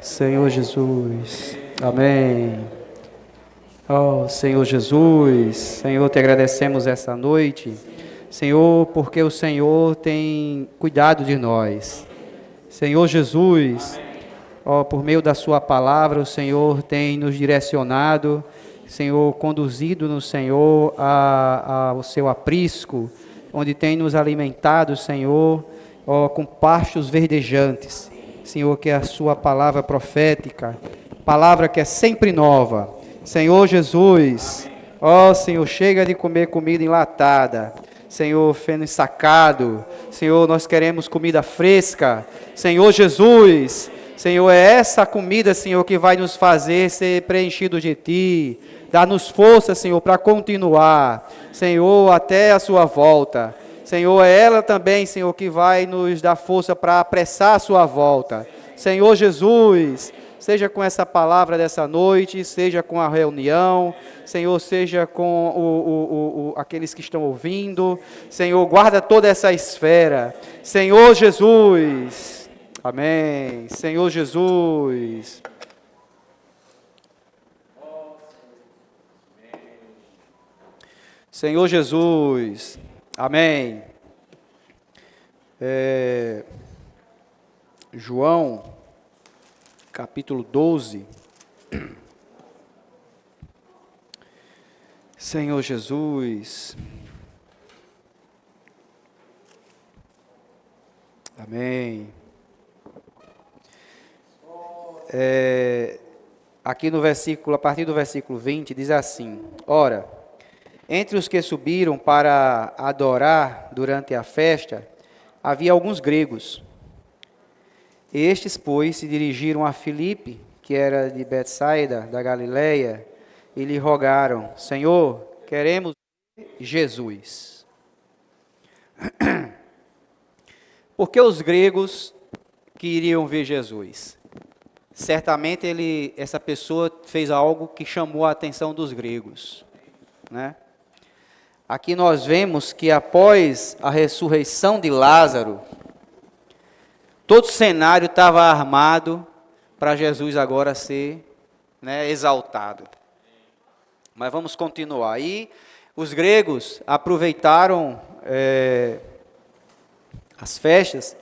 Senhor Jesus, amém. Oh, Senhor Jesus, Senhor, te agradecemos essa noite, Senhor, porque o Senhor tem cuidado de nós. Senhor Jesus, oh, por meio da sua palavra, o Senhor tem nos direcionado, Senhor, conduzido no Senhor ao seu aprisco, onde tem nos alimentado, Senhor, oh, com pastos verdejantes. Senhor, que é a sua palavra profética, palavra que é sempre nova. Senhor Jesus, ó Senhor, chega de comer comida enlatada. Senhor, feno ensacado. Senhor, nós queremos comida fresca. Senhor Jesus, Senhor, é essa comida, Senhor, que vai nos fazer ser preenchidos de Ti. Dá-nos força, Senhor, para continuar, Senhor, até a sua volta. Senhor, é ela também, Senhor, que vai nos dar força para apressar a sua volta. Senhor Jesus, seja com essa palavra dessa noite, seja com a reunião, Senhor, seja com aqueles que estão ouvindo. Senhor, guarda toda essa esfera. Senhor Jesus, amém. Senhor Jesus. Senhor Jesus. Amém. João, capítulo 12. Senhor Jesus. Amém. Aqui no versículo, a partir do versículo 20, diz assim: Ora, entre os que subiram para adorar durante a festa, havia alguns gregos. Estes, pois, se dirigiram a Filipe, que era de Betsaida, da Galileia, e lhe rogaram: Senhor, queremos ver Jesus. Por que os gregos queriam ver Jesus? Certamente essa pessoa fez algo que chamou a atenção dos gregos, né? Aqui nós vemos que após a ressurreição de Lázaro, todo o cenário estava armado para Jesus agora ser, né, exaltado. Mas vamos continuar. Aí os gregos aproveitaram as festas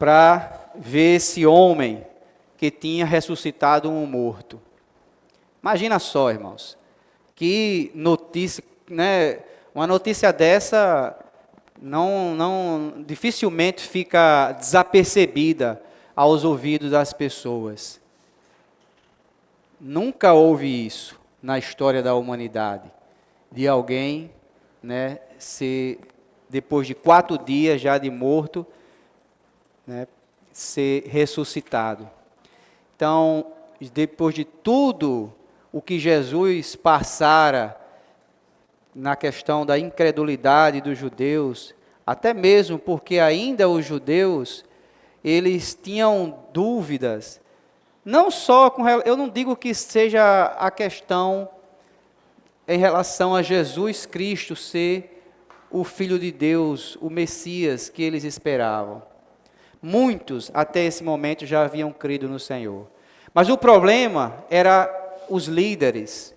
para ver esse homem que tinha ressuscitado um morto. Imagina só, irmãos, que notícia, né? Uma notícia dessa não dificilmente fica desapercebida aos ouvidos das pessoas. Nunca houve isso na história da humanidade, de alguém, né, depois de 4 dias já de morto, né, ser ressuscitado. Então, depois de tudo o que Jesus passara na questão da incredulidade dos judeus, até mesmo porque ainda os judeus, eles tinham dúvidas, não só eu não digo que seja a questão em relação a Jesus Cristo ser o Filho de Deus, o Messias que eles esperavam. Muitos até esse momento já haviam crido no Senhor. Mas o problema era os líderes,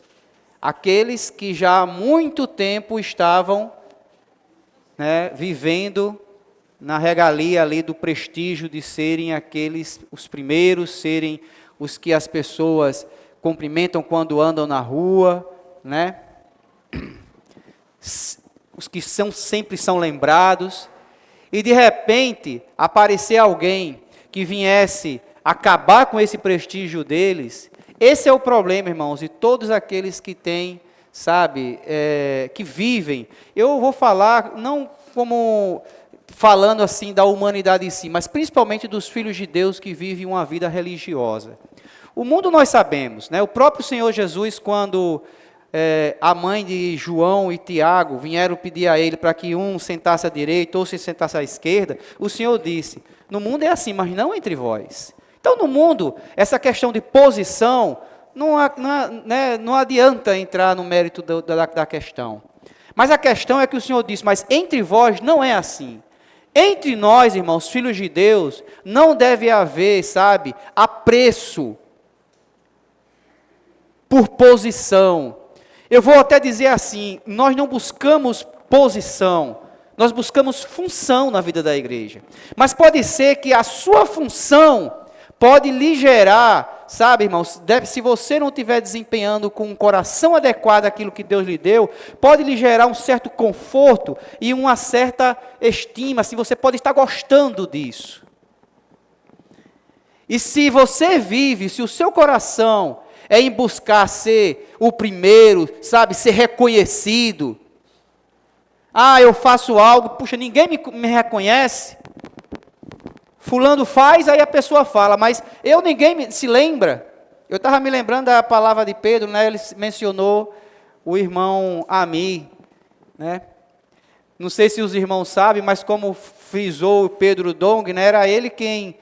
aqueles que já há muito tempo estavam, né, vivendo na regalia ali do prestígio de serem os primeiros, serem os que as pessoas cumprimentam quando andam na rua, né? Os que sempre são lembrados. E de repente aparecer alguém que viesse acabar com esse prestígio deles. Esse é o problema, irmãos, e todos aqueles que têm, sabe, que vivem. Eu vou falar, não como falando assim da humanidade em si, mas principalmente dos filhos de Deus que vivem uma vida religiosa. O mundo nós sabemos, né? O próprio Senhor Jesus, quando a mãe de João e Tiago vieram pedir a ele para que um sentasse à direita ou se sentasse à esquerda, o Senhor disse: no mundo é assim, mas não entre vós. Então, no mundo, essa questão de posição, não adianta entrar no mérito da questão. Mas a questão é que o Senhor disse: mas entre vós não é assim. Entre nós, irmãos, filhos de Deus, não deve haver, sabe, apreço por posição. Eu vou até dizer assim, nós não buscamos posição, nós buscamos função na vida da igreja. Mas pode ser que a sua função pode lhe gerar, sabe, irmãos, se você não estiver desempenhando com um coração adequado aquilo que Deus lhe deu, pode lhe gerar um certo conforto e uma certa estima, assim, você pode estar gostando disso. E se você vive, se o seu coração é em buscar ser o primeiro, sabe, ser reconhecido. Ah, eu faço algo, puxa, ninguém me reconhece. Fulano faz, aí a pessoa fala, mas ninguém se lembra. Eu estava me lembrando da palavra de Pedro, né? Ele mencionou o irmão Ami, né? Não sei se os irmãos sabem, mas como frisou Pedro Dong, né? Era ele quem,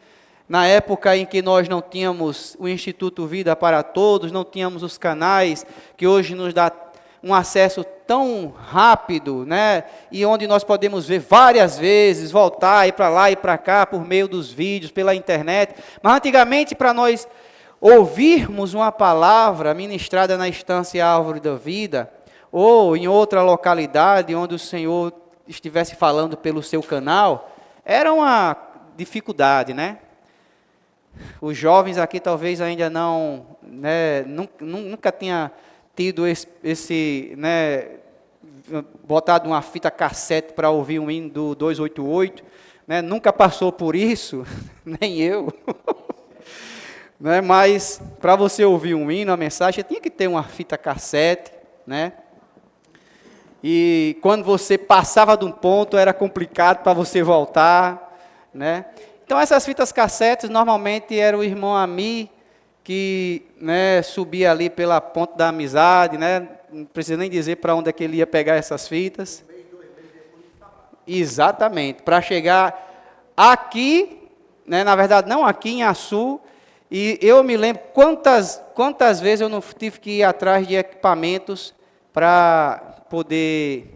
na época em que nós não tínhamos o Instituto Vida para Todos, não tínhamos os canais que hoje nos dá um acesso tão rápido, né? E onde nós podemos ver várias vezes, voltar, ir para lá e para cá, por meio dos vídeos, pela internet. Mas antigamente, para nós ouvirmos uma palavra ministrada na Estância Árvore da Vida, ou em outra localidade onde o Senhor estivesse falando pelo seu canal, era uma dificuldade, né? Os jovens aqui talvez ainda não, né, nunca tinha tido esse, né, botado uma fita cassete para ouvir um hino do 288, né, nunca passou por isso, nem eu, né, mas para você ouvir um hino, a mensagem, tinha que ter uma fita cassete, né, e quando você passava de um ponto, era complicado para você voltar, né. Então essas fitas cassetes, normalmente era o irmão Ami, que, né, subia ali pela Ponte da Amizade, né, não precisa nem dizer para onde é que ele ia pegar essas fitas. Exatamente, para chegar aqui, né, na verdade não aqui em Açu, e eu me lembro quantas vezes eu não tive que ir atrás de equipamentos para poder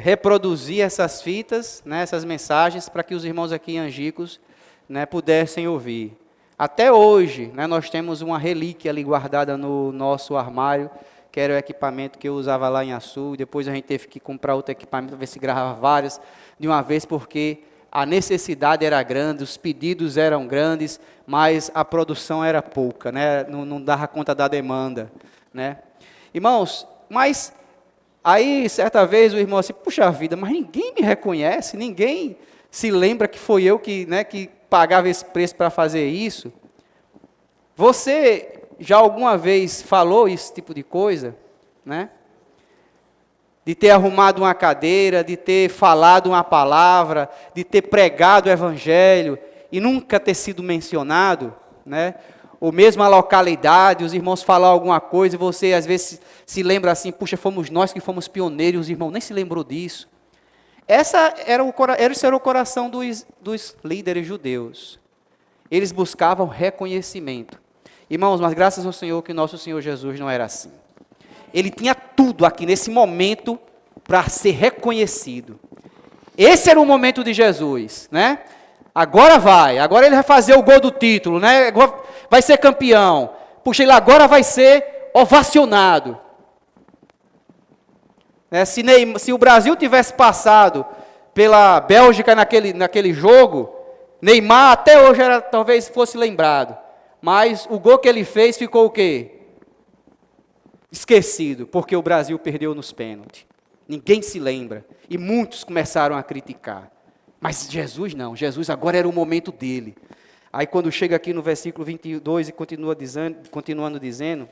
reproduzir essas fitas, né, essas mensagens, para que os irmãos aqui em Angicos, né, pudessem ouvir. Até hoje, né, nós temos uma relíquia ali guardada no nosso armário, que era o equipamento que eu usava lá em Açu. Depois a gente teve que comprar outro equipamento para ver se gravava várias de uma vez, porque a necessidade era grande, os pedidos eram grandes, mas a produção era pouca, né, não dava conta da demanda, né. Irmãos, mas aí certa vez o irmão assim, puxa vida, mas ninguém me reconhece, ninguém se lembra que foi eu que, né, que pagava esse preço para fazer isso. Você já alguma vez falou esse tipo de coisa, né? De ter arrumado uma cadeira, de ter falado uma palavra, de ter pregado o evangelho e nunca ter sido mencionado, né? Ou mesmo a localidade, os irmãos falam alguma coisa e você às vezes se lembra assim, puxa, fomos nós que fomos pioneiros, os irmãos nem se lembrou disso. Esse era o coração dos líderes judeus. Eles buscavam reconhecimento. Irmãos, mas graças ao Senhor que nosso Senhor Jesus não era assim. Ele tinha tudo aqui nesse momento para ser reconhecido. Esse era o momento de Jesus, né? Agora ele vai fazer o gol do título, né? Vai ser campeão. Puxa, ele agora vai ser ovacionado. Se o Brasil tivesse passado pela Bélgica naquele jogo, Neymar até hoje talvez fosse lembrado. Mas o gol que ele fez ficou o quê? Esquecido, porque o Brasil perdeu nos pênaltis. Ninguém se lembra. E muitos começaram a criticar. Mas Jesus não, Jesus agora era o momento dele. Aí quando chega aqui no versículo 22 e continuando dizendo,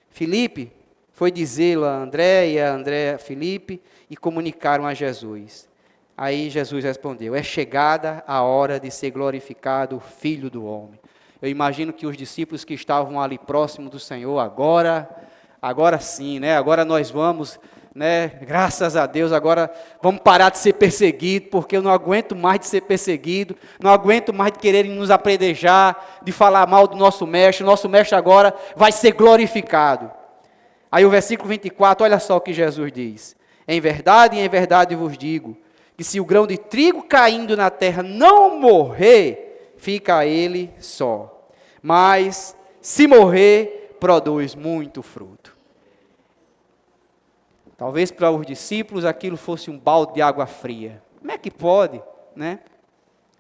Filipe foi dizê-lo a André e a André a Filipe e comunicaram a Jesus. Aí Jesus respondeu, é chegada a hora de ser glorificado o Filho do Homem. Eu imagino que os discípulos que estavam ali próximo do Senhor, agora sim, né? Agora nós vamos, né? Graças a Deus, agora vamos parar de ser perseguidos, porque eu não aguento mais de ser perseguido, não aguento mais de quererem nos apredejar, de falar mal do nosso mestre agora vai ser glorificado. Aí o versículo 24, olha só o que Jesus diz. Em verdade vos digo, que se o grão de trigo caindo na terra não morrer, fica ele só. Mas, se morrer, produz muito fruto. Talvez para os discípulos aquilo fosse um balde de água fria. Como é que pode, né?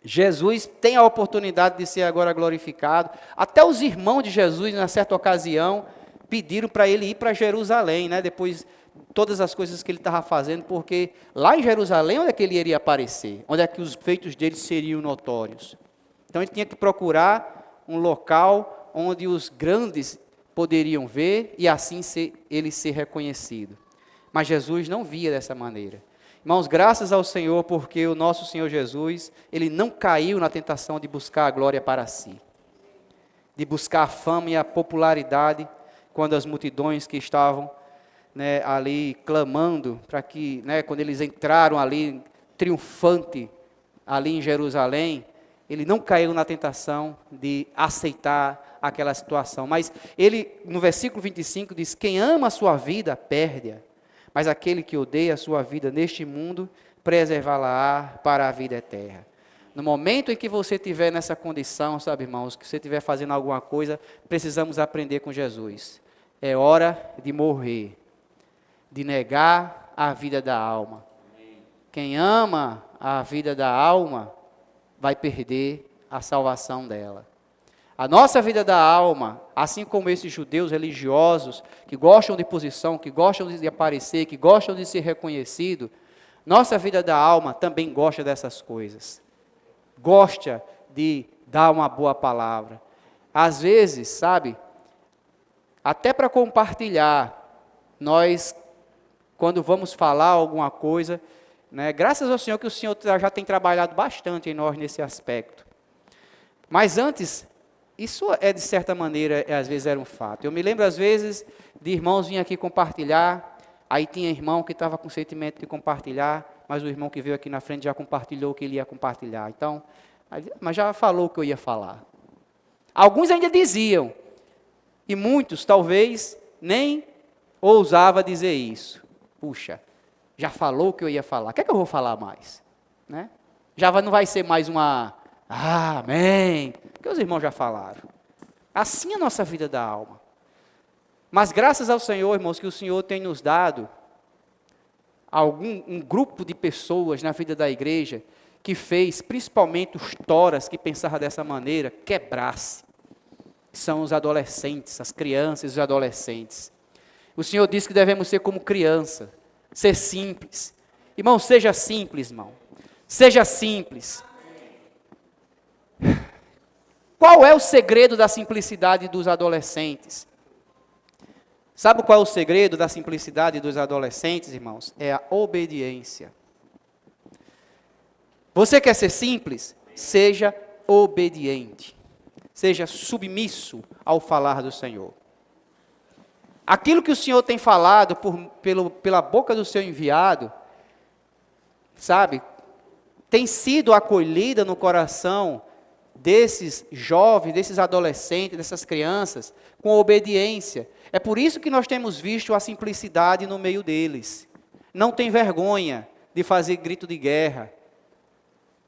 Jesus tem a oportunidade de ser agora glorificado. Até os irmãos de Jesus, na certa ocasião, pediram para ele ir para Jerusalém, né? Depois todas as coisas que ele estava fazendo, porque lá em Jerusalém, onde é que ele iria aparecer? Onde é que os feitos dele seriam notórios? Então ele tinha que procurar um local onde os grandes poderiam ver e assim ele ser reconhecido. Mas Jesus não via dessa maneira. Irmãos, graças ao Senhor, porque o nosso Senhor Jesus, ele não caiu na tentação de buscar a glória para si, de buscar a fama e a popularidade, quando as multidões que estavam, né, ali clamando, para que, né, quando eles entraram ali, triunfante, ali em Jerusalém, ele não caiu na tentação de aceitar aquela situação. Mas ele, no versículo 25, diz: quem ama a sua vida, perde-a. Mas aquele que odeia a sua vida neste mundo, preservá-la para a vida eterna. No momento em que você estiver nessa condição, sabe, irmãos, que você estiver fazendo alguma coisa, precisamos aprender com Jesus. É hora de morrer, de negar a vida da alma. Quem ama a vida da alma, vai perder a salvação dela. A nossa vida da alma, assim como esses judeus religiosos, que gostam de posição, que gostam de aparecer, que gostam de ser reconhecido, nossa vida da alma também gosta dessas coisas. Gosta de dar uma boa palavra. Às vezes, sabe, até para compartilhar, nós, quando vamos falar alguma coisa, né, graças ao Senhor que o Senhor já tem trabalhado bastante em nós nesse aspecto. Mas antes, isso de certa maneira, às vezes era um fato. Eu me lembro às vezes de irmãos virem aqui compartilhar, aí tinha irmão que estava com sentimento de compartilhar, mas o irmão que veio aqui na frente já compartilhou o que ele ia compartilhar. Então, mas já falou o que eu ia falar. Alguns ainda diziam, e muitos talvez nem ousava dizer isso. Puxa, já falou o que eu ia falar, o que é que eu vou falar mais? Né? Já não vai ser mais uma... amém, que os irmãos já falaram. Assim é a nossa vida da alma. Mas graças ao Senhor, irmãos, que o Senhor tem nos dado um grupo de pessoas na vida da igreja que fez, principalmente os toras que pensavam dessa maneira, quebrar-se. São os adolescentes, as crianças e os adolescentes. O Senhor diz que devemos ser como criança, ser simples. Irmão, seja simples, irmão. Seja simples. Qual é o segredo da simplicidade dos adolescentes? Sabe qual é o segredo da simplicidade dos adolescentes, irmãos? É a obediência. Você quer ser simples? Seja obediente. Seja submisso ao falar do Senhor. Aquilo que o Senhor tem falado pela boca do seu enviado, sabe, tem sido acolhida no coração desses jovens, desses adolescentes, dessas crianças, com obediência. É por isso que nós temos visto a simplicidade no meio deles. Não tem vergonha de fazer grito de guerra.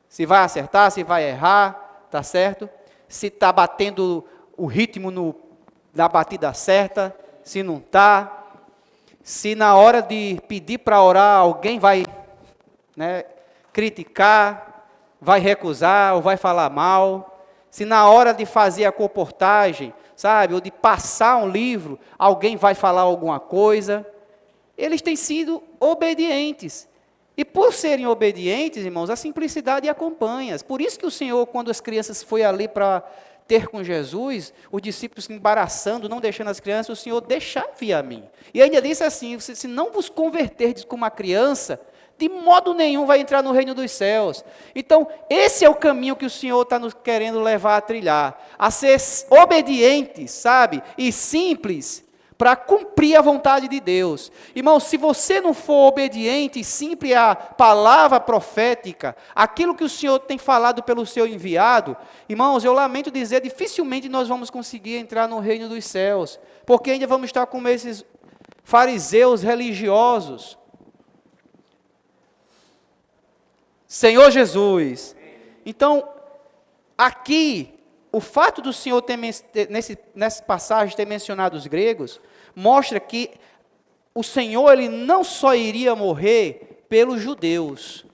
Se vai acertar, se vai errar, tá certo? Se está batendo o ritmo na batida certa, se não está. Se na hora de pedir para orar, alguém vai, né, criticar, vai recusar ou vai falar mal. Se na hora de fazer a comportagem, sabe, ou de passar um livro, alguém vai falar alguma coisa. Eles têm sido obedientes. E por serem obedientes, irmãos, a simplicidade acompanha. Por isso que o Senhor, quando as crianças foi ali para ter com Jesus, os discípulos se embaraçando, não deixando as crianças, o Senhor, deixai vir a mim. E ainda disse assim, se não vos converterdes como uma criança, de modo nenhum vai entrar no reino dos céus. Então, esse é o caminho que o Senhor está nos querendo levar a trilhar, a ser obedientes, sabe, e simples, para cumprir a vontade de Deus. Irmão, se você não for obediente e simples à palavra profética, aquilo que o Senhor tem falado pelo seu enviado, irmãos, eu lamento dizer, dificilmente nós vamos conseguir entrar no reino dos céus, porque ainda vamos estar como esses fariseus religiosos, Senhor Jesus. Então, aqui, o fato do Senhor nessa passagem ter mencionado os gregos, mostra que o Senhor, Ele não só iria morrer pelos judeus,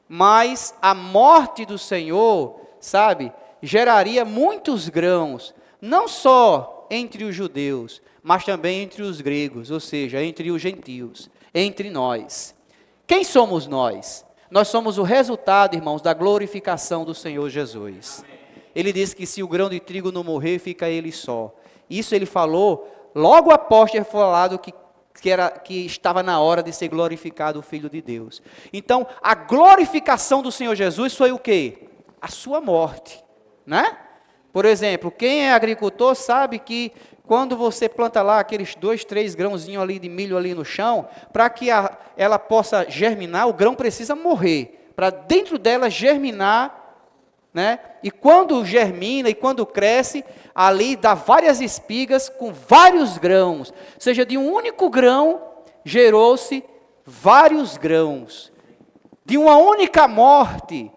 mas a morte do Senhor, sabe, geraria muitos grãos, não só entre os judeus, mas também entre os gregos, ou seja, entre os gentios, entre nós. Quem somos nós? Nós somos o resultado, irmãos, da glorificação do Senhor Jesus. Ele disse que se o grão de trigo não morrer, fica ele só. Isso ele falou logo após ter falado que estava na hora de ser glorificado o Filho de Deus. Então, a glorificação do Senhor Jesus foi o quê? A sua morte, né? Por exemplo, quem é agricultor sabe que quando você planta lá aqueles 2, 3 grãozinhos ali de milho ali no chão, para que ela possa germinar, o grão precisa morrer, para dentro dela germinar, né? E quando germina e quando cresce, ali dá várias espigas com vários grãos. Ou seja, de um único grão gerou-se vários grãos. De uma única morte,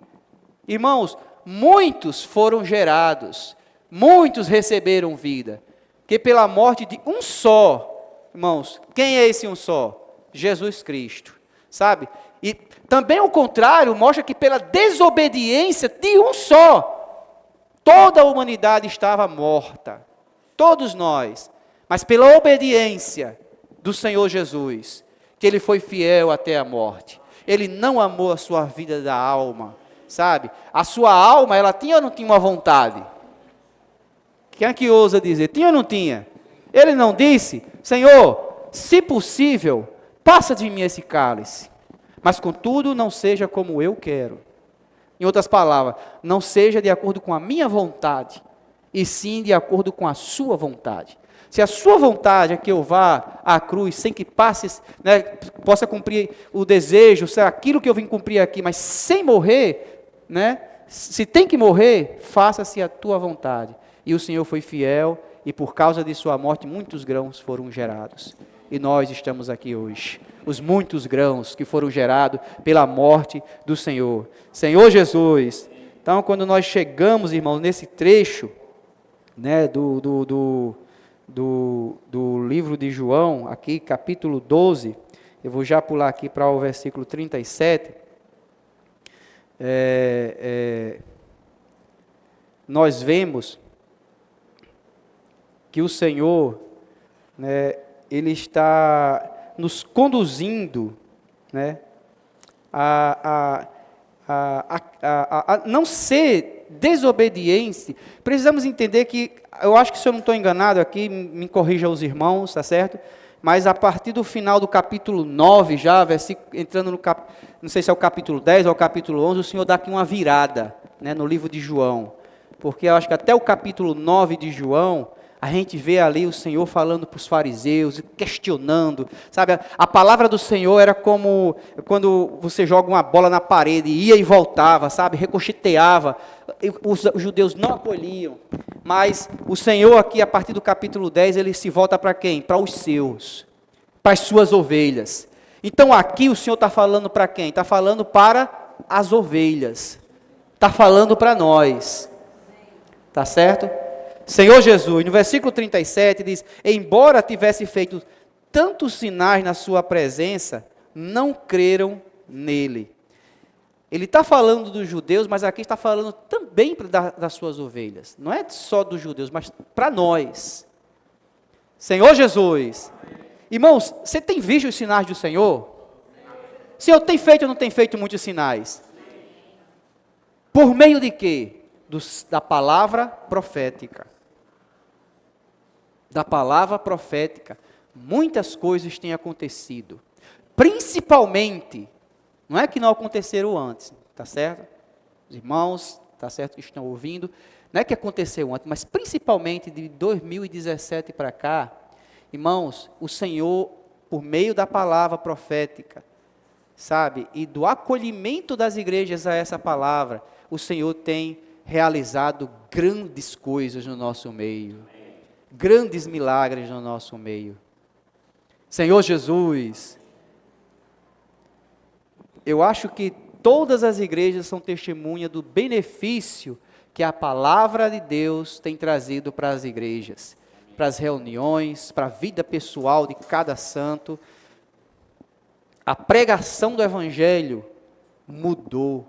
irmãos, muitos foram gerados, muitos receberam vida. Que pela morte de um só, irmãos, quem é esse um só? Jesus Cristo, sabe? E também o contrário mostra que pela desobediência de um só, toda a humanidade estava morta, todos nós, mas pela obediência do Senhor Jesus, que Ele foi fiel até a morte, Ele não amou a sua vida da alma, sabe? A sua alma, ela tinha ou não tinha uma vontade? Quem é que ousa dizer? Tinha ou não tinha? Ele não disse, Senhor, se possível, passa de mim esse cálice, mas contudo não seja como eu quero. Em outras palavras, não seja de acordo com a minha vontade, e sim de acordo com a sua vontade. Se a sua vontade é que eu vá à cruz sem que passe, né, possa cumprir o desejo, se é aquilo que eu vim cumprir aqui, mas sem morrer, né, se tem que morrer, faça-se a tua vontade. E o Senhor foi fiel, e por causa de sua morte, muitos grãos foram gerados. E nós estamos aqui hoje. Os muitos grãos que foram gerados pela morte do Senhor. Senhor Jesus. Então, quando nós chegamos, irmãos, nesse trecho, né, do livro de João, aqui, capítulo 12, eu vou já pular aqui para o versículo 37. Nós vemos que o Senhor, né, Ele está nos conduzindo, né, a não ser desobediente. Precisamos entender que, eu acho que se eu não estou enganado aqui, me corrijam os irmãos, tá certo? Mas a partir do final do capítulo 9 já, entrando no não sei se é o capítulo 10 ou o capítulo 11, o Senhor dá aqui uma virada, né, no livro de João. Porque eu acho que até o capítulo 9 de João, a gente vê ali o Senhor falando para os fariseus, questionando, sabe? A palavra do Senhor era como quando você joga uma bola na parede, ia e voltava, sabe? Ricocheteava. Os judeus não acolhiam. Mas o Senhor aqui, a partir do capítulo 10, ele se volta para quem? Para os seus, para as suas ovelhas. Então aqui o Senhor está falando para quem? Está falando para as ovelhas. Está falando para nós. Tá certo? Senhor Jesus, no versículo 37 diz, embora tivesse feito tantos sinais na sua presença, não creram nele. Ele está falando dos judeus, mas aqui está falando também das suas ovelhas. Não é só dos judeus, mas para nós. Senhor Jesus. Irmãos, você tem visto os sinais do Senhor? O Senhor tem feito ou não tem feito muitos sinais? Por meio de quê? Da palavra profética. Da palavra profética, muitas coisas têm acontecido, principalmente, não é que não aconteceram antes, tá certo? Os irmãos, tá certo, que estão ouvindo, não é que aconteceu antes, mas principalmente de 2017 para cá, irmãos, o Senhor, por meio da palavra profética, sabe, e do acolhimento das igrejas a essa palavra, o Senhor tem realizado grandes coisas no nosso meio. Grandes milagres no nosso meio. Senhor Jesus, eu acho que todas as igrejas são testemunha do benefício que a palavra de Deus tem trazido para as igrejas, para as reuniões, para a vida pessoal de cada santo. A pregação do Evangelho mudou.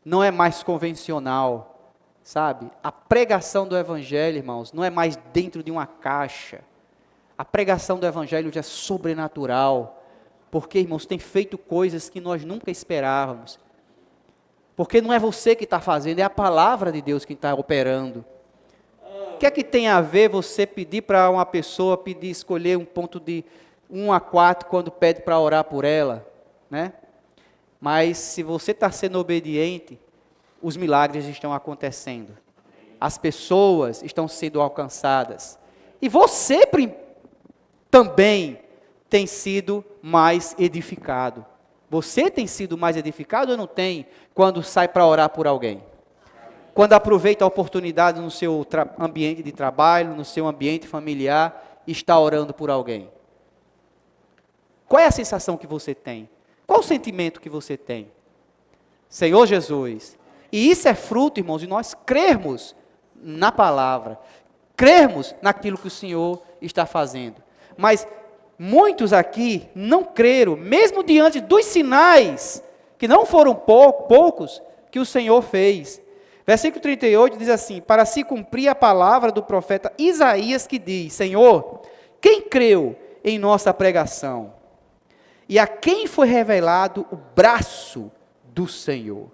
Não é mais convencional, sabe? A pregação do Evangelho, irmãos, não é mais dentro de uma caixa. A pregação do Evangelho já é sobrenatural. Porque, irmãos, tem feito coisas que nós nunca esperávamos. Porque não é você que está fazendo, é a palavra de Deus que está operando. O que é que tem a ver você pedir para uma pessoa, escolher um ponto de 1 a 4 quando pede para orar por ela, né? Mas se você está sendo obediente, os milagres estão acontecendo. As pessoas estão sendo alcançadas. E você também tem sido mais edificado. Você tem sido mais edificado ou não tem quando sai para orar por alguém? Quando aproveita a oportunidade no seu ambiente de trabalho, no seu ambiente familiar, está orando por alguém? Qual é a sensação que você tem? Qual o sentimento que você tem? Senhor Jesus. E isso é fruto, irmãos, de nós crermos na palavra, crermos naquilo que o Senhor está fazendo. Mas muitos aqui não creram, mesmo diante dos sinais, que não foram poucos, que o Senhor fez. Versículo 38 diz assim: para se cumprir a palavra do profeta Isaías, que diz: Senhor, quem creu em nossa pregação? E a quem foi revelado o braço do Senhor?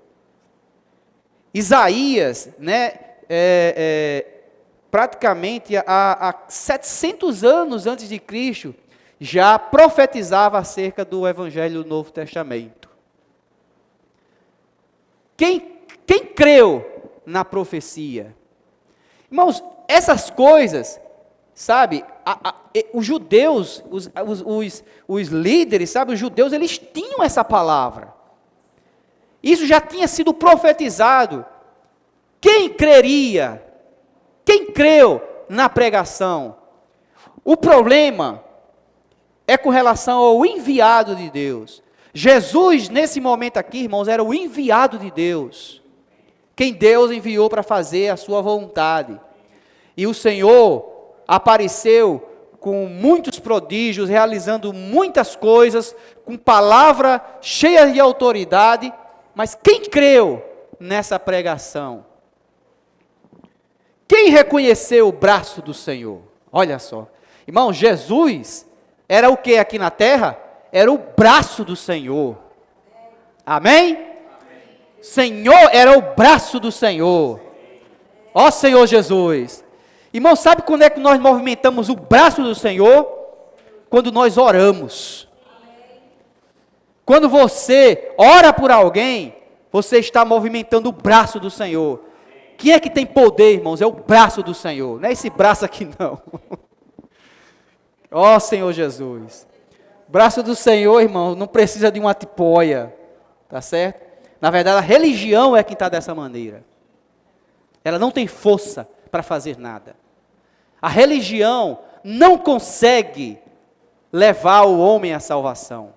Isaías, né, praticamente há 700 anos antes de Cristo, já profetizava acerca do Evangelho do Novo Testamento. Quem creu na profecia? Irmãos, essas coisas, sabe, os judeus, os líderes, sabe, os judeus, eles tinham essa palavra. Isso já tinha sido profetizado. Quem creria? Quem creu na pregação? O problema é com relação ao enviado de Deus. Jesus, nesse momento aqui, irmãos, era o enviado de Deus. Quem Deus enviou para fazer a sua vontade. E o Senhor apareceu com muitos prodígios, realizando muitas coisas, com palavra cheia de autoridade. Mas quem creu nessa pregação? Quem reconheceu o braço do Senhor? Olha só. Irmão, Jesus era o que aqui na terra? Era o braço do Senhor. Amém? Amém. Senhor era o braço do Senhor. Ó Senhor Jesus. Irmão, sabe quando é que nós movimentamos o braço do Senhor? Quando nós oramos. Quando você ora por alguém, você está movimentando o braço do Senhor. Quem é que tem poder, irmãos? É o braço do Senhor. Não é esse braço aqui, não. Ó Senhor Jesus. O braço do Senhor, irmão, não precisa de uma tipóia. Tá certo? Na verdade, a religião é quem está dessa maneira. Ela não tem força para fazer nada. A religião não consegue levar o homem à salvação.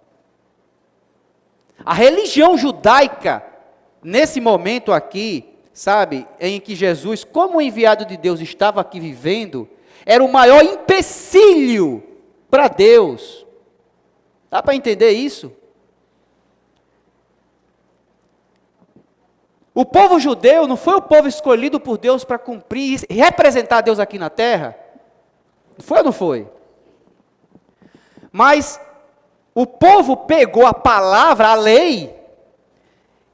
A religião judaica, nesse momento aqui, sabe, em que Jesus, como enviado de Deus, estava aqui vivendo, era o maior empecilho para Deus. Dá para entender isso? O povo judeu não foi o povo escolhido por Deus para cumprir e representar Deus aqui na terra? Foi ou não foi? Mas o povo pegou a palavra, a lei,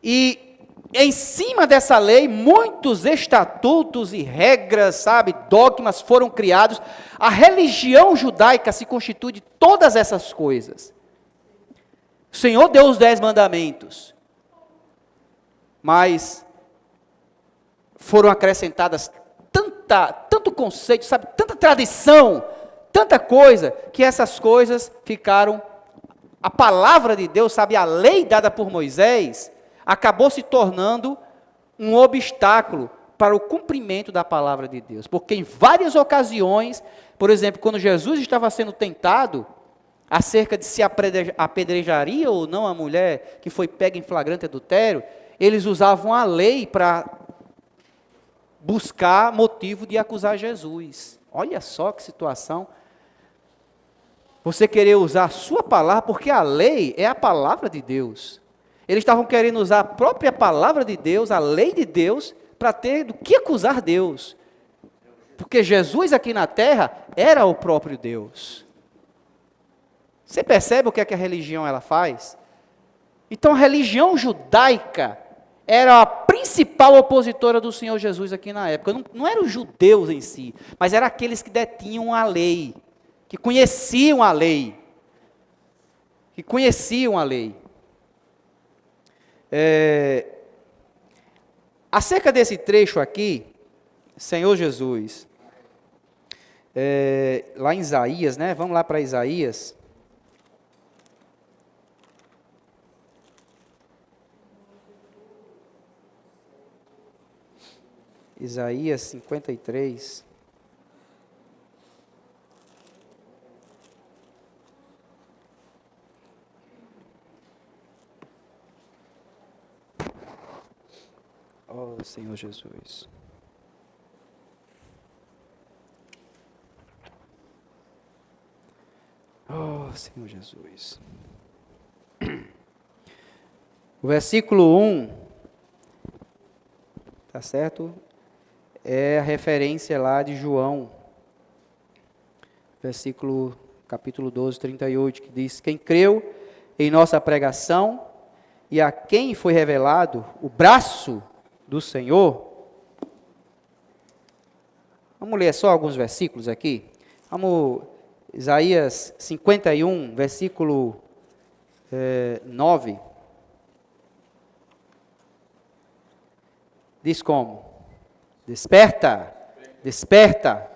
e em cima dessa lei, muitos estatutos e regras, sabe, dogmas foram criados. A religião judaica se constitui de todas essas coisas. O Senhor deu os 10 mandamentos, mas foram acrescentadas tanto conceito, sabe, tanta tradição, tanta coisa, que essas coisas ficaram, a palavra de Deus, sabe, a lei dada por Moisés, acabou se tornando um obstáculo para o cumprimento da palavra de Deus. Porque em várias ocasiões, por exemplo, quando Jesus estava sendo tentado, acerca de se apedrejaria ou não a mulher que foi pega em flagrante adultério, eles usavam a lei para buscar motivo de acusar Jesus. Olha só que situação. Você querer usar a sua palavra, porque a lei é a palavra de Deus. Eles estavam querendo usar a própria palavra de Deus, a lei de Deus, para ter do que acusar Deus. Porque Jesus aqui na terra era o próprio Deus. Você percebe o que é que a religião ela faz? Então a religião judaica era a principal opositora do Senhor Jesus aqui na época. Não eram os judeus em si, mas eram aqueles que detinham a lei, que conheciam a lei. Que conheciam a lei. Acerca desse trecho aqui, Senhor Jesus, lá em Isaías, né? Vamos lá para Isaías. Isaías 53. Oh, Senhor Jesus. Oh, Senhor Jesus. O versículo 1, tá certo? É a referência lá de João, capítulo 12, 38, que diz: quem creu em nossa pregação e a quem foi revelado o braço do Senhor. Vamos ler só alguns versículos aqui. Vamos, Isaías 51, versículo 9. Diz como? Desperta, desperta,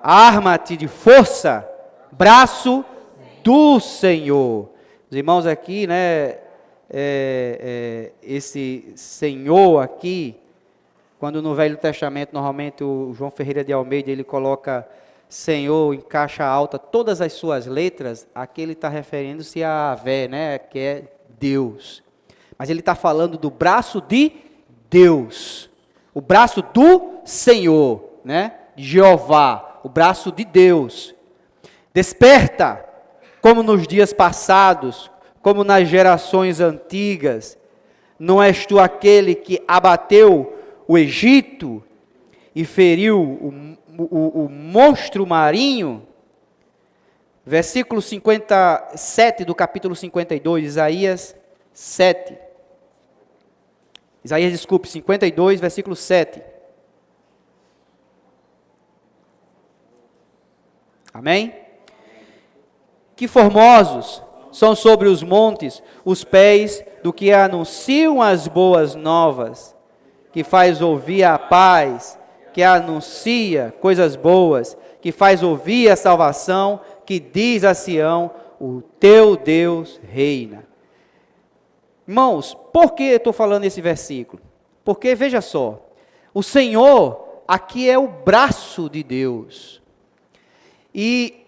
arma-te de força, braço do Senhor. Os irmãos aqui, né, esse Senhor aqui, quando no Velho Testamento, normalmente o João Ferreira de Almeida, ele coloca Senhor em caixa alta, todas as suas letras, aqui ele está referindo-se a Yahvé, né, que é Deus. Mas ele está falando do braço de Deus. O braço do Senhor, né? De Jeová, o braço de Deus. Desperta, como nos dias passados, como nas gerações antigas. Não és tu aquele que abateu o Egito e feriu o monstro marinho? Versículo 57 do capítulo 52, Isaías 7. Isaías, desculpe, 52, versículo 7. Amém? Que formosos são sobre os montes os pés do que anunciam as boas novas, que faz ouvir a paz, que anuncia coisas boas, que faz ouvir a salvação, que diz a Sião, o teu Deus reina. Irmãos, por que eu estou falando esse versículo? Porque, veja só, o Senhor aqui é o braço de Deus. E,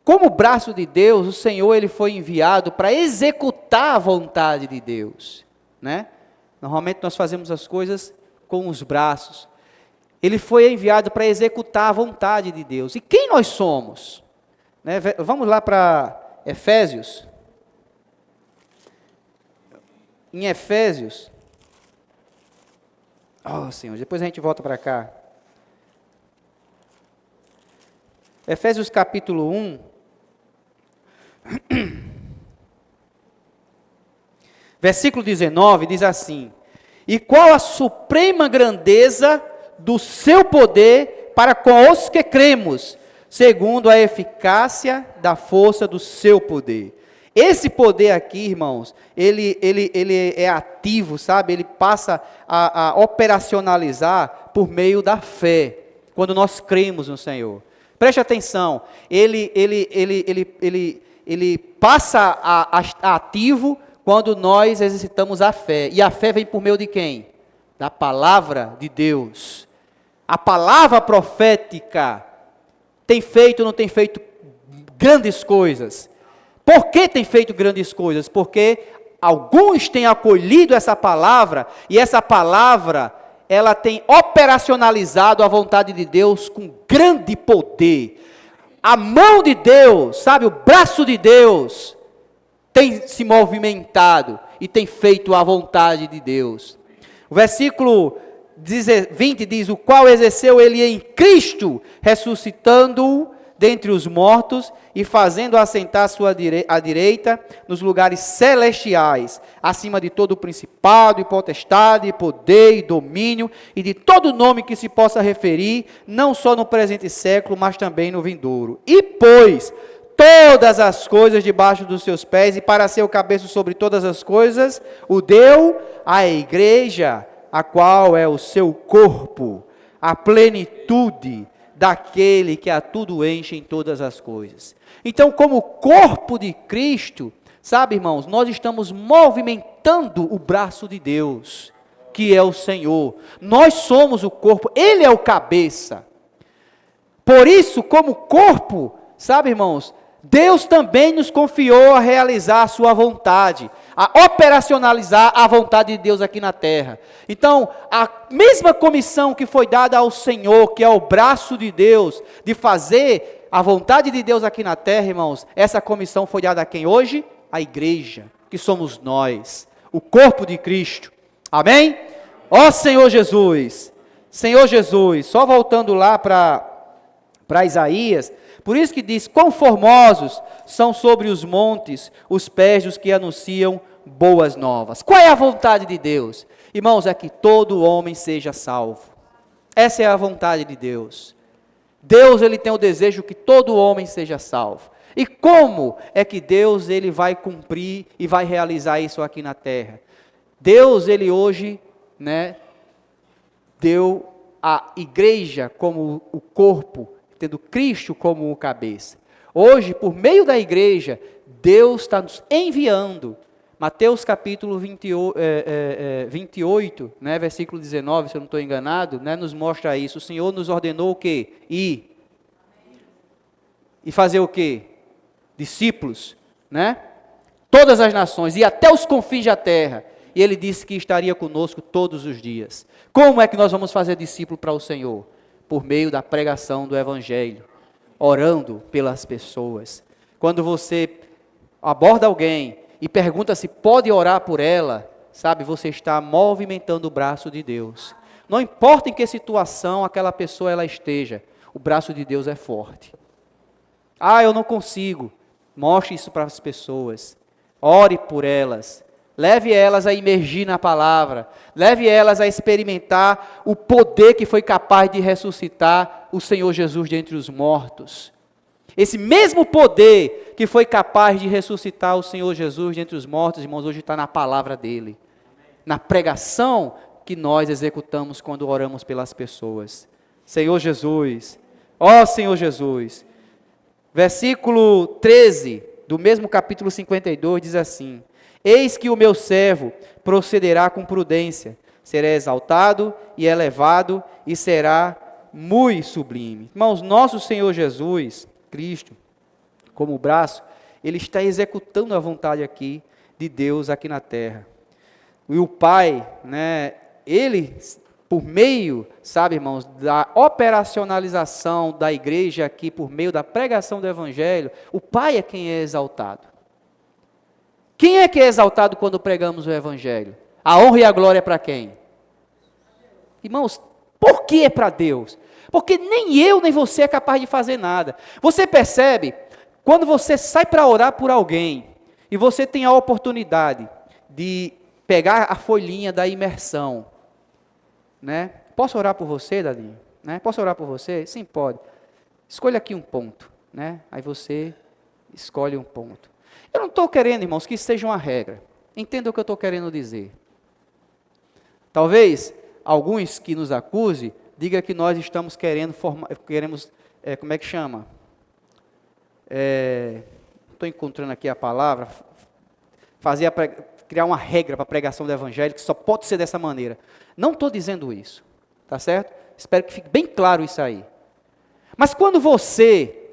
como braço de Deus, o Senhor ele foi enviado para executar a vontade de Deus, né? Normalmente nós fazemos as coisas com os braços. Ele foi enviado para executar a vontade de Deus. E quem nós somos? Né? Vamos lá para Efésios. Em Efésios, oh Senhor, depois a gente volta para cá. Efésios capítulo 1, versículo 19, diz assim: e qual a suprema grandeza do seu poder para com os que cremos, segundo a eficácia da força do seu poder. Esse poder aqui, irmãos, ele é ativo, sabe? Ele passa a operacionalizar por meio da fé, quando nós cremos no Senhor. Preste atenção, ele passa a ativo quando nós exercitamos a fé. E a fé vem por meio de quem? Da palavra de Deus. A palavra profética tem feito ou não tem feito grandes coisas. Por que tem feito grandes coisas? Porque alguns têm acolhido essa palavra, e essa palavra, ela tem operacionalizado a vontade de Deus com grande poder. A mão de Deus, sabe, o braço de Deus, tem se movimentado e tem feito a vontade de Deus. O versículo 20 diz: o qual exerceu ele em Cristo, ressuscitando-o dentre os mortos e fazendo assentar à direita nos lugares celestiais, acima de todo principado e potestade, e poder e domínio, e de todo nome que se possa referir, não só no presente século, mas também no vindouro. E pôs todas as coisas debaixo dos seus pés, e para ser o cabeça sobre todas as coisas, o deu à igreja, a qual é o seu corpo, a plenitude daquele que a tudo enche em todas as coisas. Então, como corpo de Cristo, sabe, irmãos, nós estamos movimentando o braço de Deus, que é o Senhor. Nós somos o corpo, Ele é o cabeça. Por isso, como corpo, sabe, irmãos, Deus também nos confiou a realizar a sua vontade, a operacionalizar a vontade de Deus aqui na terra. Então, a mesma comissão que foi dada ao Senhor, que é o braço de Deus, de fazer a vontade de Deus aqui na terra, irmãos, essa comissão foi dada a quem hoje? A igreja, que somos nós, o corpo de Cristo. Amém? Ó Senhor Jesus, só voltando lá para Isaías, por isso que diz: quão formosos são sobre os montes os pés dos que anunciam boas novas. Qual é a vontade de Deus? Irmãos, é que todo homem seja salvo. Essa é a vontade de Deus. Deus, ele tem o desejo que todo homem seja salvo. E como é que Deus, ele vai cumprir e vai realizar isso aqui na terra? Deus, ele hoje, deu a igreja como o corpo, tendo Cristo como o cabeça. Hoje, por meio da igreja, Deus está nos enviando. Mateus capítulo 28, versículo 19, se eu não estou enganado, nos mostra isso. O Senhor nos ordenou o quê? Ir. E fazer o quê? Discípulos, todas as nações, e até os confins da terra. E Ele disse que estaria conosco todos os dias. Como é que nós vamos fazer discípulo para o Senhor? Por meio da pregação do Evangelho, orando pelas pessoas. Quando você aborda alguém e pergunta se pode orar por ela, sabe, você está movimentando o braço de Deus. Não importa em que situação aquela pessoa ela esteja, o braço de Deus é forte. Ah, eu não consigo. Mostre isso para as pessoas. Ore por elas. Leve elas a imergir na palavra. Leve elas a experimentar o poder que foi capaz de ressuscitar o Senhor Jesus dentre os mortos. Esse mesmo poder que foi capaz de ressuscitar o Senhor Jesus dentre os mortos, irmãos, hoje está na palavra dele. Na pregação que nós executamos quando oramos pelas pessoas. Senhor Jesus, ó Senhor Jesus. Versículo 13 do mesmo capítulo 52 diz assim: eis que o meu servo procederá com prudência, será exaltado e elevado e será muito sublime. Irmãos, nosso Senhor Jesus Cristo, como braço, Ele está executando a vontade aqui de Deus aqui na terra. E o Pai, Ele, por meio, sabe, irmãos, da operacionalização da igreja aqui, por meio da pregação do Evangelho, o Pai é quem é exaltado. Quem é que é exaltado quando pregamos o Evangelho? A honra e a glória é para quem? Irmãos, por que é para Deus? Porque nem eu nem você é capaz de fazer nada. Você percebe, quando você sai para orar por alguém, e você tem a oportunidade de pegar a folhinha da imersão, Posso orar por você, Dadinho? Posso orar por você? Sim, pode. Escolha aqui um ponto, Aí você escolhe um ponto. Eu não estou querendo, irmãos, que isso seja uma regra. Entenda o que eu estou querendo dizer. Talvez alguns que nos acusem, digam que nós estamos queremos, como é que chama? Estou encontrando aqui a palavra, criar uma regra para a pregação do Evangelho, que só pode ser dessa maneira. Não estou dizendo isso, tá certo? Espero que fique bem claro isso aí. Mas quando você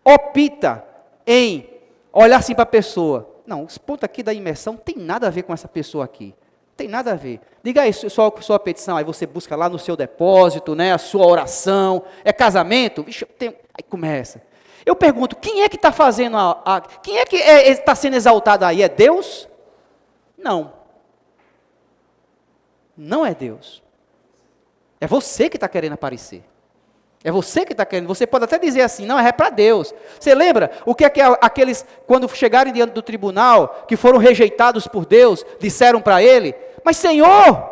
opta em olhar assim para a pessoa. Não, esse ponto aqui da imersão tem nada a ver com essa pessoa aqui. Tem nada a ver. Diga aí sua petição, aí você busca lá no seu depósito, né, a sua oração, é casamento? Vixe, aí começa. Eu pergunto, quem é que está fazendo quem é que está sendo exaltado aí? É Deus? Não. Não é Deus. É você que está querendo aparecer. É você que está querendo. Você pode até dizer assim, não, é para Deus. Você lembra o que é que aqueles, quando chegarem diante do tribunal, que foram rejeitados por Deus, disseram para ele, mas Senhor,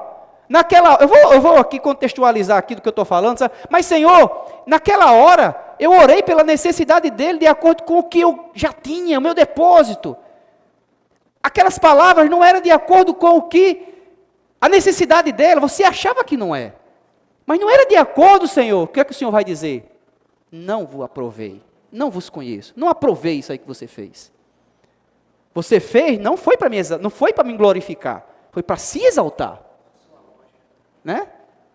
eu vou aqui contextualizar aqui do que eu estou falando, sabe? Mas Senhor, naquela hora, eu orei pela necessidade dele, de acordo com o que eu já tinha, o meu depósito. Aquelas palavras não eram de acordo com o que, a necessidade dela, você achava que não é. Mas não era de acordo, Senhor. O que é que o Senhor vai dizer? Não vos aprovei, não vos conheço, não aprovei isso aí que você fez. Você fez, não foi para me glorificar, foi para se exaltar. Né?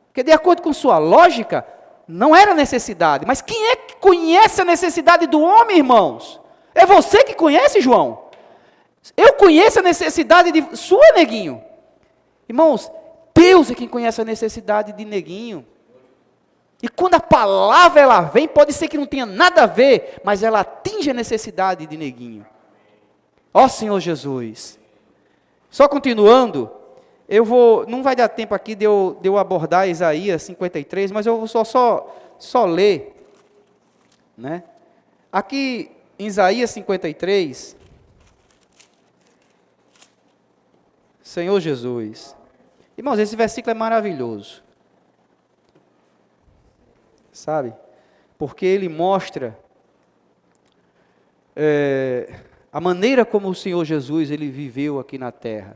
Porque de acordo com sua lógica, não era necessidade. Mas quem é que conhece a necessidade do homem, irmãos? É você que conhece, João? Eu conheço a necessidade de sua, neguinho. Irmãos, Deus é quem conhece a necessidade de neguinho. E quando a palavra ela vem, pode ser que não tenha nada a ver, mas ela atinge a necessidade de neguinho. Ó Senhor Jesus. Só continuando, não vai dar tempo aqui de eu abordar Isaías 53, mas eu vou só ler, né? Aqui em Isaías 53, Senhor Jesus. Irmãos, esse versículo é maravilhoso. Sabe? Porque ele mostra a maneira como o Senhor Jesus ele viveu aqui na terra.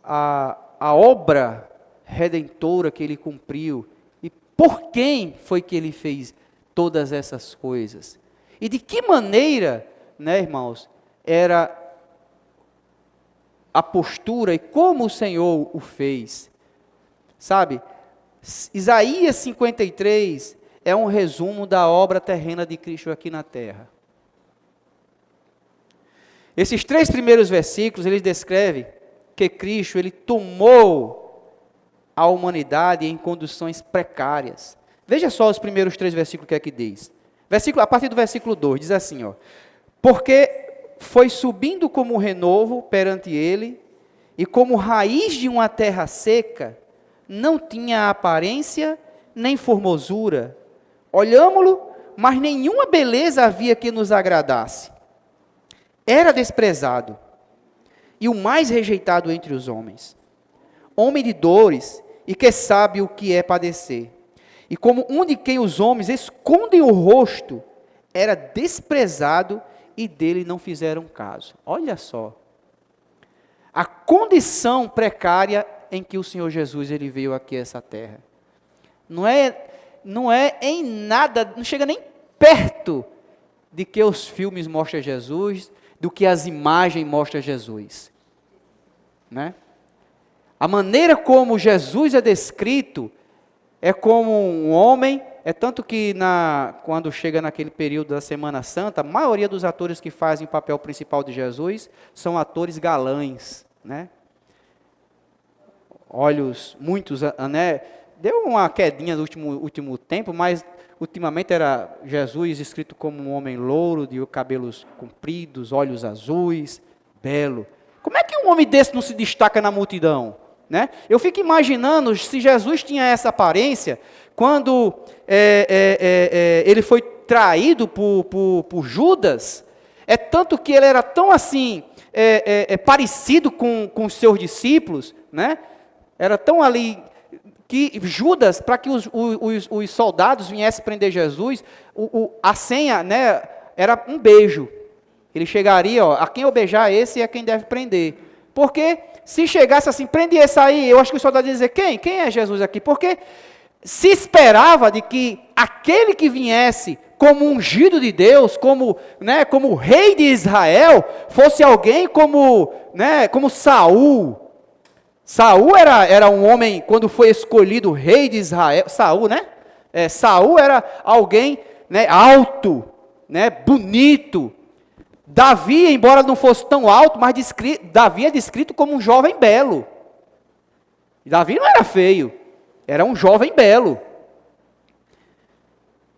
A obra redentora que ele cumpriu. E por quem foi que ele fez todas essas coisas. E de que maneira, né, irmãos, era a postura e como o Senhor o fez. Sabe, Isaías 53 é um resumo da obra terrena de Cristo aqui na terra. Esses 3 primeiros versículos, eles descrevem que Cristo, ele tomou a humanidade em condições precárias. Veja só os primeiros 3 versículos que é que diz. A partir do versículo 2, diz assim, ó. Porque foi subindo como renovo perante ele, e como raiz de uma terra seca, não tinha aparência nem formosura. Olhámo-lo, mas nenhuma beleza havia que nos agradasse. Era desprezado, e o mais rejeitado entre os homens. Homem de dores, e que sabe o que é padecer. E como um de quem os homens escondem o rosto, era desprezado, e dele não fizeram caso. Olha só. A condição precária em que o Senhor Jesus ele veio aqui a essa terra. Não é em nada, não chega nem perto de que os filmes mostram Jesus, do que as imagens mostram Jesus. Né? A maneira como Jesus é descrito é como um homem. É tanto que quando chega naquele período da Semana Santa, a maioria dos atores que fazem o papel principal de Jesus são atores galãs, né? Olhos, muitos, né? Deu uma quedinha no último tempo, mas ultimamente era Jesus escrito como um homem louro, de cabelos compridos, olhos azuis, belo. Como é que um homem desse não se destaca na multidão? Né? Eu fico imaginando se Jesus tinha essa aparência, quando ele foi traído por Judas, é tanto que ele era tão assim, parecido com os seus discípulos, né? Era tão ali, que Judas, para que os soldados viessem prender Jesus, a senha, né, era um beijo. Ele chegaria, ó, a quem eu beijar, esse é quem deve prender. Porque se chegasse assim, prende esse aí, eu acho que os soldados iam dizer, quem é Jesus aqui? Porque se esperava de que aquele que viesse como ungido de Deus, como rei de Israel, fosse alguém como Saul. Saul era um homem, quando foi escolhido rei de Israel, Saul, né? Saul era alguém, né, alto, né, bonito, Davi, embora não fosse tão alto, mas Davi é descrito como um jovem belo. Davi não era feio, era um jovem belo.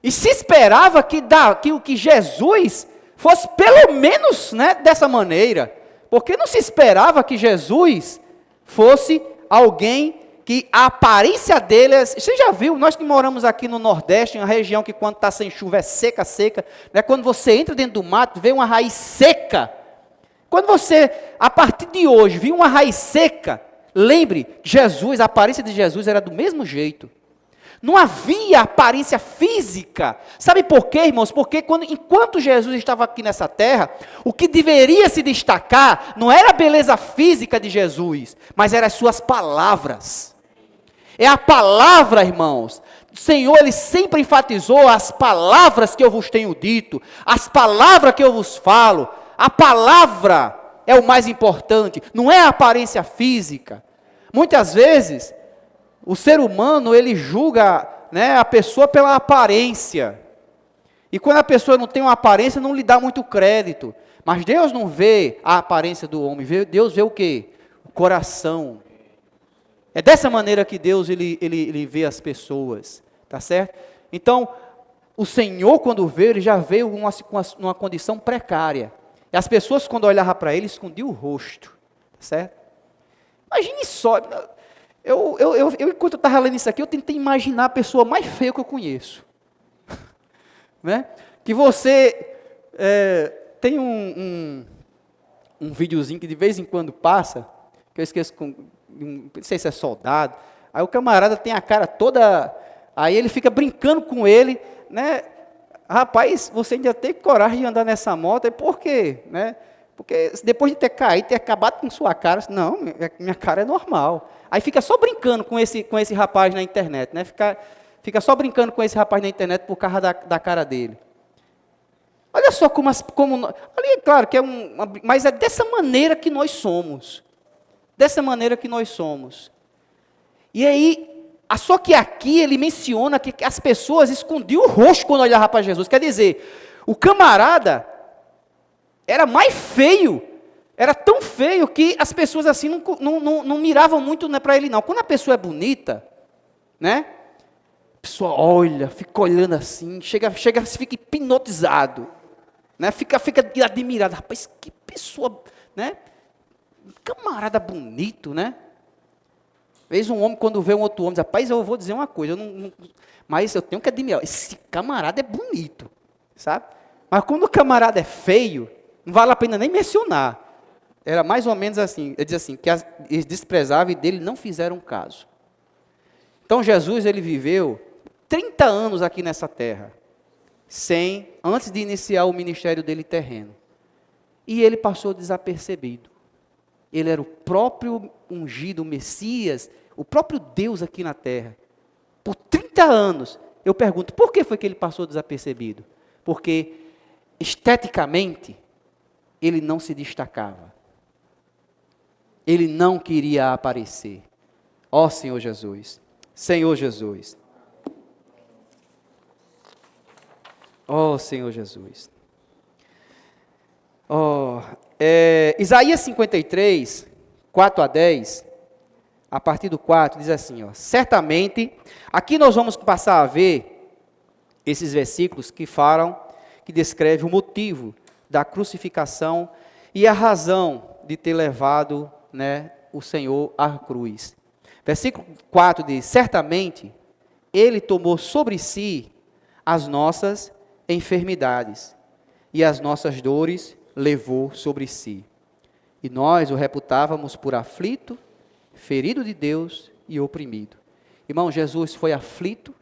E se esperava que Jesus fosse pelo menos, né, dessa maneira. Porque não se esperava que Jesus fosse alguém que a aparência dele... Você já viu, nós que moramos aqui no Nordeste, uma região que quando está sem chuva é seca, seca. Né? Quando você entra dentro do mato, vê uma raiz seca. Quando você, a partir de hoje, viu uma raiz seca, lembre, Jesus, a aparência de Jesus era do mesmo jeito. Não havia aparência física. Sabe por quê, irmãos? Porque enquanto Jesus estava aqui nessa terra, o que deveria se destacar não era a beleza física de Jesus, mas eram as suas palavras. É a palavra, irmãos. O Senhor, Ele sempre enfatizou as palavras que eu vos tenho dito, as palavras que eu vos falo. A palavra é o mais importante, não é a aparência física. Muitas vezes... o ser humano, ele julga, né, a pessoa pela aparência. E quando a pessoa não tem uma aparência, não lhe dá muito crédito. Mas Deus não vê a aparência do homem. Deus vê o quê? O coração. É dessa maneira que Deus ele vê as pessoas. Tá certo? Então, o Senhor, quando veio, Ele já veio numa condição precária. E as pessoas, quando olhavam para Ele, escondiam o rosto. Tá certo? Imagine só... enquanto eu estava lendo isso aqui, eu tentei imaginar a pessoa mais feia que eu conheço. Né? Que você tem um videozinho que de vez em quando passa, que eu esqueço, não sei se é soldado, aí o camarada tem a cara toda, aí ele fica brincando com ele, né? Rapaz, você ainda tem coragem de andar nessa moto, e por quê? Né? Porque depois de ter caído, ter acabado com sua cara, não, minha cara é normal. Aí fica só brincando com esse rapaz na internet, né? Fica só brincando com esse rapaz na internet por causa da cara dele. Olha só ali, claro que mas é dessa maneira que nós somos. Dessa maneira que nós somos. E aí, só que aqui ele menciona que as pessoas escondiam o rosto quando olhavam para Jesus. Quer dizer, o camarada era mais feio, era tão feio que as pessoas assim não miravam muito, né, para ele não. Quando a pessoa é bonita, né, a pessoa olha, fica olhando assim, chega, fica hipnotizado, né, fica admirado, rapaz, que pessoa, né, camarada bonito, né. Vez um homem, quando vê um outro homem, diz, rapaz, eu vou dizer uma coisa, mas eu tenho que admirar, esse camarada é bonito, sabe. Mas quando o camarada é feio, não vale a pena nem mencionar. Era mais ou menos assim, ele diz assim, que eles desprezavam e dele não fizeram caso. Então Jesus, ele viveu 30 anos aqui nessa terra, antes de iniciar o ministério dele terreno. E ele passou desapercebido. Ele era o próprio ungido, o Messias, o próprio Deus aqui na terra. Por 30 anos, eu pergunto, por que foi que ele passou desapercebido? Porque, esteticamente, ele não se destacava. Ele não queria aparecer. Ó Senhor Jesus. Senhor Jesus. Ó Senhor Jesus. Isaías 53, 4 a 10, a partir do 4, diz assim, certamente, aqui nós vamos passar a ver esses versículos que descrevem o motivo da crucificação e a razão de ter levado, né, o Senhor à cruz. Versículo 4 diz, certamente, Ele tomou sobre si as nossas enfermidades e as nossas dores levou sobre si. E nós o reputávamos por aflito, ferido de Deus e oprimido. Irmão, Jesus foi aflito,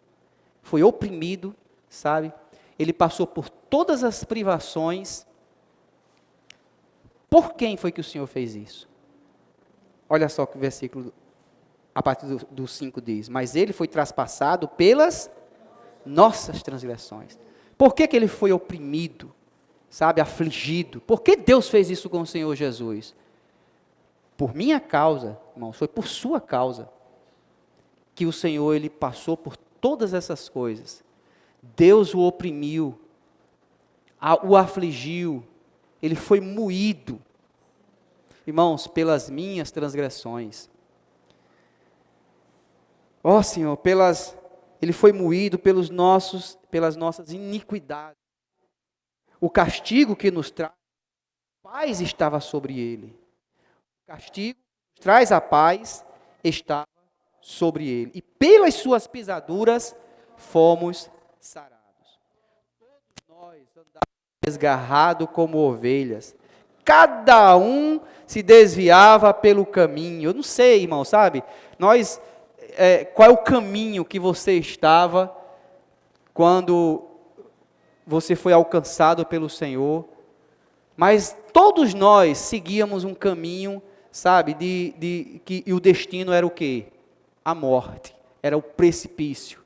foi oprimido, sabe? Ele passou por todas as privações. Por quem foi que o Senhor fez isso? Olha só que o versículo, a partir do 5 diz, mas ele foi traspassado pelas nossas transgressões. Por que ele foi oprimido, sabe, afligido? Por que Deus fez isso com o Senhor Jesus? Por minha causa, irmãos, foi por sua causa que o Senhor, ele passou por todas essas coisas. Deus o oprimiu, o afligiu, Ele foi moído, irmãos, pelas minhas transgressões. Ó Senhor, Ele foi moído pelas nossas iniquidades. O castigo que nos traz paz estava sobre Ele. O castigo que nos traz a paz estava sobre Ele. E pelas suas pisaduras fomos sarados. Todos nós andávamos desgarrados como ovelhas. Cada um se desviava pelo caminho. Eu não sei, irmão, sabe? Qual é o caminho que você estava quando você foi alcançado pelo Senhor? Mas todos nós seguíamos um caminho, sabe? E o destino era o quê? A morte. Era o precipício.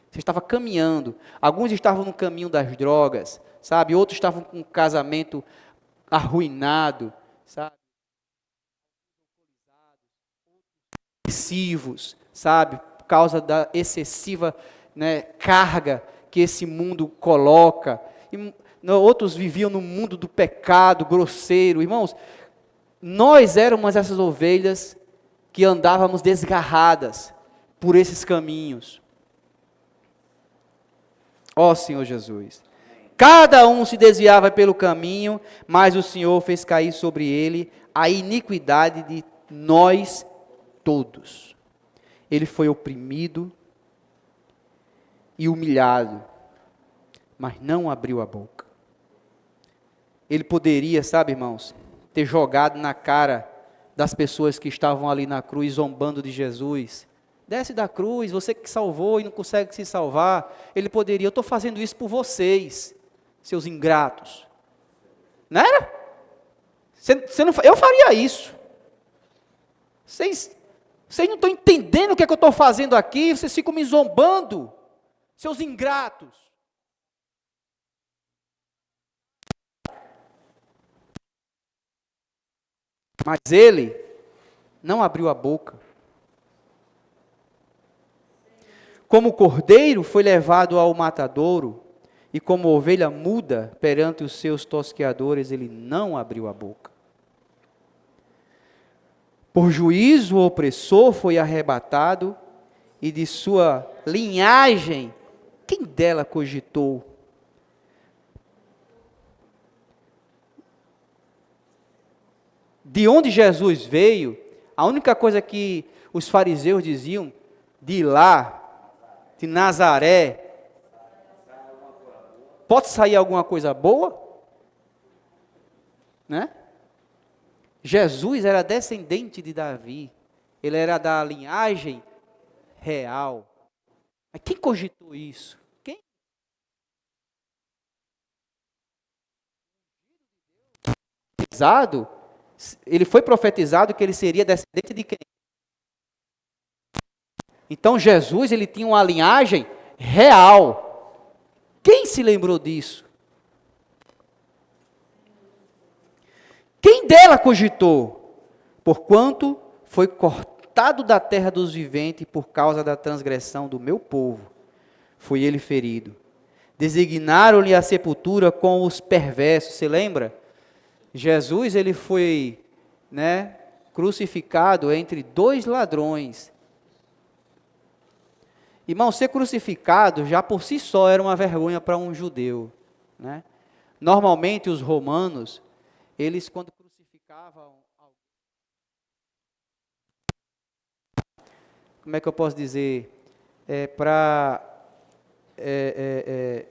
Você estava caminhando. Alguns estavam no caminho das drogas, sabe? Outros estavam com um casamento arruinado, sabe? Excessivos, sabe? Por causa da excessiva, né, carga que esse mundo coloca. E outros viviam no mundo do pecado grosseiro. Irmãos, nós éramos essas ovelhas que andávamos desgarradas por esses caminhos. Ó Senhor Jesus. Cada um se desviava pelo caminho, mas o Senhor fez cair sobre ele a iniquidade de nós todos. Ele foi oprimido e humilhado, mas não abriu a boca. Ele poderia, sabe, irmãos, ter jogado na cara das pessoas que estavam ali na cruz, zombando de Jesus. Desce da cruz, você que salvou e não consegue se salvar. Ele poderia, eu estou fazendo isso por vocês, seus ingratos. Não era? Eu faria isso. Vocês não estão entendendo o que é que eu estou fazendo aqui, vocês ficam me zombando, seus ingratos. Mas ele não abriu a boca. Como cordeiro foi levado ao matadouro, e como ovelha muda perante os seus tosqueadores, ele não abriu a boca. Por juízo o opressor foi arrebatado, e de sua linhagem, quem dela cogitou? De onde Jesus veio, a única coisa que os fariseus diziam, de lá, de Nazaré, pode sair alguma coisa boa? Né? Jesus era descendente de Davi, ele era da linhagem real. Mas quem cogitou isso? Quem? Ele foi profetizado que ele seria descendente de quem? Então Jesus, ele tinha uma linhagem real. Quem se lembrou disso? Quem dela cogitou? Porquanto foi cortado da terra dos viventes por causa da transgressão do meu povo, foi ele ferido. Designaram-lhe a sepultura com os perversos. Você lembra? Jesus, ele foi, crucificado entre dois ladrões. Irmão, ser crucificado já por si só era uma vergonha para um judeu, né? Normalmente os romanos, eles quando crucificavam, como é que eu posso dizer, para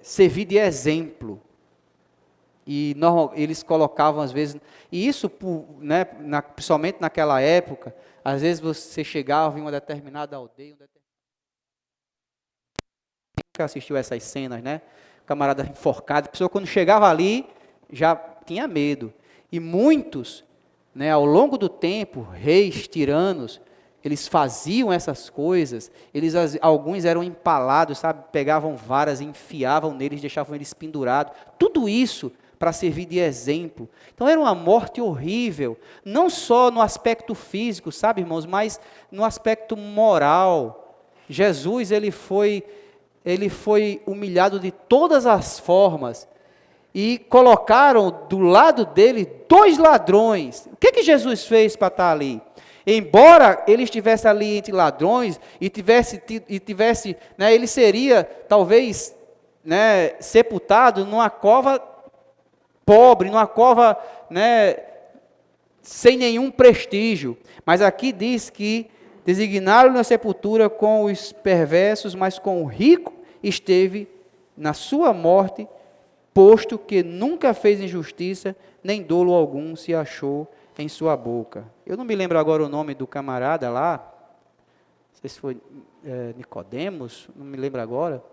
servir de exemplo, e eles colocavam às vezes, e isso, principalmente naquela época, às vezes você chegava em uma determinada aldeia, que assistiu essas cenas, né? Camarada enforcado, a pessoa quando chegava ali, já tinha medo. E muitos, ao longo do tempo, reis, tiranos, eles faziam essas coisas, alguns eram empalados, sabe? Pegavam varas, enfiavam neles, deixavam eles pendurados. Tudo isso para servir de exemplo. Então era uma morte horrível, não só no aspecto físico, sabe, irmãos, mas no aspecto moral. Jesus, ele foi humilhado de todas as formas, e colocaram do lado dele 2 ladrões. O que Jesus fez para estar ali? Embora ele estivesse ali entre ladrões e tivesse, né, ele seria talvez, né, sepultado numa cova pobre, numa cova, né, sem nenhum prestígio. Mas aqui diz que designaram na sepultura com os perversos, mas com o rico esteve na sua morte, posto que nunca fez injustiça, nem dolo algum se achou em sua boca. Eu não me lembro agora o nome do camarada lá, não sei se foi Nicodemos, não me lembro agora.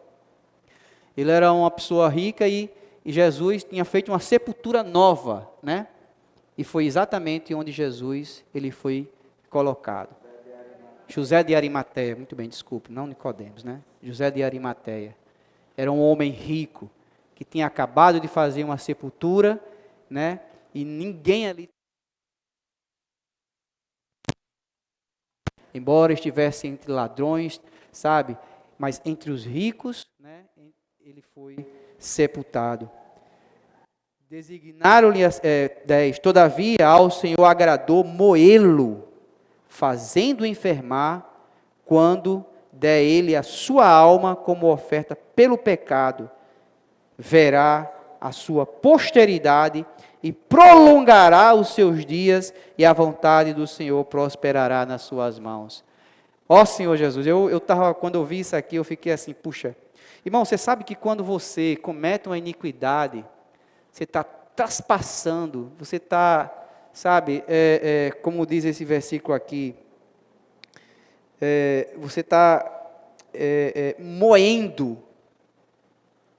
Ele era uma pessoa rica e Jesus tinha feito uma sepultura nova, né? E foi exatamente onde Jesus ele foi colocado. José de Arimateia, muito bem, desculpe, não Nicodemos, né? José de Arimateia. Era um homem rico, que tinha acabado de fazer uma sepultura, né? E ninguém ali, embora estivesse entre ladrões, sabe? Mas entre os ricos, né? Ele foi sepultado. Designaram-lhe 10. Todavia ao Senhor agradou moê-lo, fazendo enfermar, quando der ele a sua alma como oferta pelo pecado, verá a sua posteridade e prolongará os seus dias, e a vontade do Senhor prosperará nas suas mãos. Ó Senhor Jesus, quando eu vi isso aqui, eu fiquei assim, puxa, irmão, você sabe que quando você comete uma iniquidade, você está traspassando, você está, sabe, como diz esse versículo aqui, você está moendo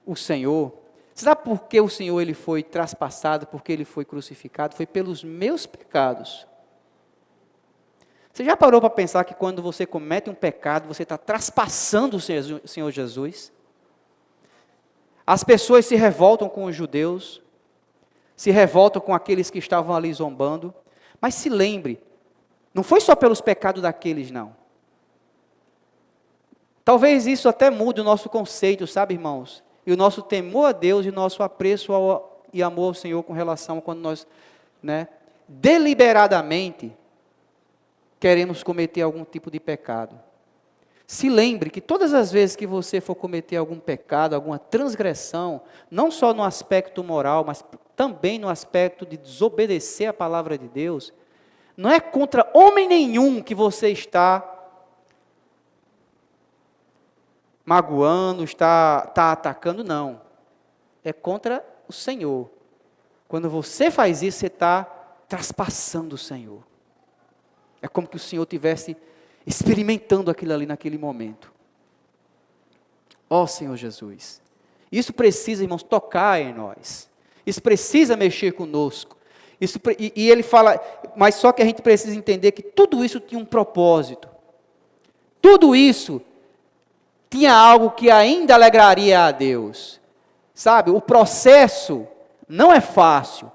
o Senhor. Você sabe por que o Senhor ele foi traspassado, porque ele foi crucificado? Foi pelos meus pecados. Você já parou para pensar que quando você comete um pecado, você está traspassando o Senhor Jesus? As pessoas se revoltam com os judeus, se revoltam com aqueles que estavam ali zombando, mas se lembre, não foi só pelos pecados daqueles, não. Talvez isso até mude o nosso conceito, sabe, irmãos? E o nosso temor a Deus e o nosso apreço e amor ao Senhor com relação a quando nós, né, deliberadamente queremos cometer algum tipo de pecado. Se lembre que todas as vezes que você for cometer algum pecado, alguma transgressão, não só no aspecto moral, mas também no aspecto de desobedecer a palavra de Deus, não é contra homem nenhum que você está magoando, está atacando, não. É contra o Senhor. Quando você faz isso, você está traspassando o Senhor. É como que o Senhor estivesse experimentando aquilo ali naquele momento. Ó Senhor Jesus. Isso precisa, irmãos, tocar em nós. Isso precisa mexer conosco. E ele fala, mas só que a gente precisa entender que tudo isso tinha um propósito. Tudo isso tinha algo que ainda alegraria a Deus. Sabe, o processo não é fácil.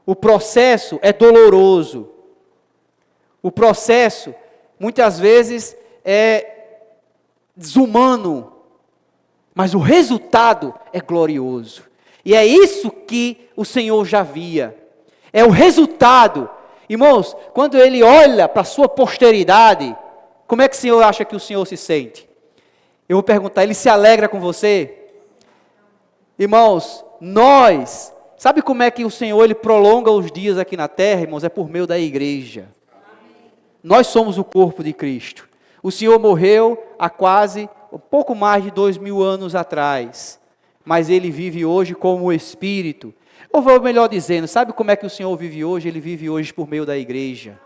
O processo é doloroso. O processo, muitas vezes, é desumano. Mas o resultado é glorioso. E é isso que o Senhor já via. É o resultado. Irmãos, quando Ele olha para a sua posteridade, como é que o Senhor acha que o Senhor se sente? Eu vou perguntar, Ele se alegra com você? Irmãos, sabe como é que o Senhor Ele prolonga os dias aqui na terra, irmãos? É por meio da igreja. Nós somos o corpo de Cristo. O Senhor morreu há quase, um pouco mais de 2000 anos atrás. Mas Ele vive hoje como o Espírito. Ou vou melhor dizendo, sabe como é que o Senhor vive hoje? Ele vive hoje por meio da igreja.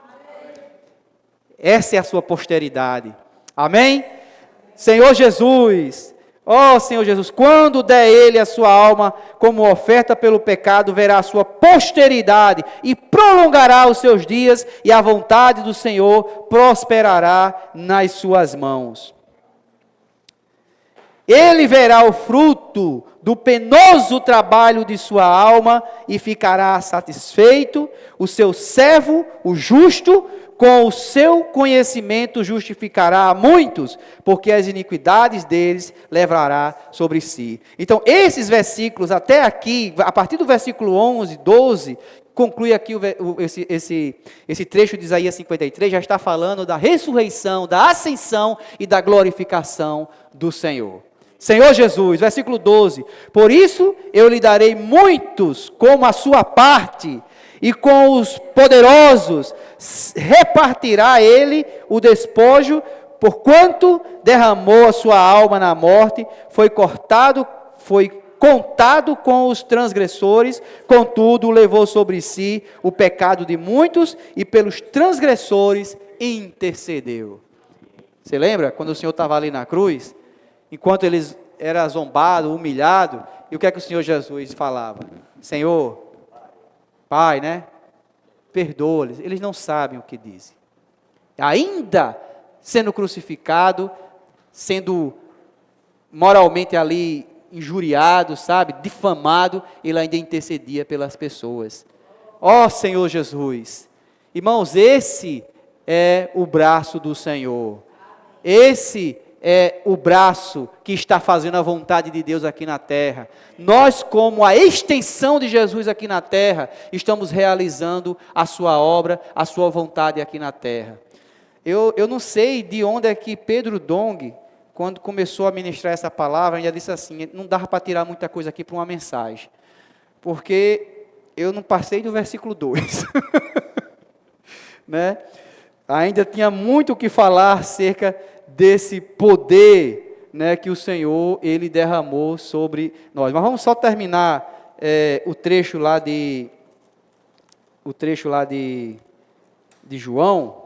Essa é a sua posteridade. Amém? Senhor Jesus, ó Senhor Jesus, quando der Ele a sua alma como oferta pelo pecado, verá a sua posteridade e prolongará os seus dias, e a vontade do Senhor prosperará nas suas mãos. Ele verá o fruto do penoso trabalho de sua alma e ficará satisfeito. O seu servo, o justo, com o seu conhecimento justificará a muitos, porque as iniquidades deles levará sobre si. Então, esses versículos até aqui, a partir do versículo 11, 12, conclui aqui esse trecho de Isaías 53, já está falando da ressurreição, da ascensão e da glorificação do Senhor. Senhor Jesus, versículo 12, por isso eu lhe darei muitos como a sua parte, e com os poderosos repartirá ele o despojo, porquanto derramou a sua alma na morte, foi contado com os transgressores, contudo levou sobre si o pecado de muitos, e pelos transgressores intercedeu. Você lembra quando o Senhor estava ali na cruz, enquanto eles eram zombados, humilhados, e o que é que o Senhor Jesus falava? Senhor, Pai, né? Perdoa-lhes, eles não sabem o que dizem. Ainda sendo crucificado, sendo moralmente ali injuriado, sabe? Difamado, ele ainda intercedia pelas pessoas. Ó Senhor Jesus, irmãos, esse é o braço do Senhor. Esse é o braço que está fazendo a vontade de Deus aqui na terra. Nós, como a extensão de Jesus aqui na terra, estamos realizando a sua obra, a sua vontade aqui na terra. Eu não sei de onde é que Pedro Dong, quando começou a ministrar essa palavra, ainda disse assim, não dava para tirar muita coisa aqui para uma mensagem, porque eu não passei do versículo 2. Né? Ainda tinha muito o que falar acerca desse poder, né, que o Senhor, Ele derramou sobre nós. Mas vamos só terminar o trecho lá de João.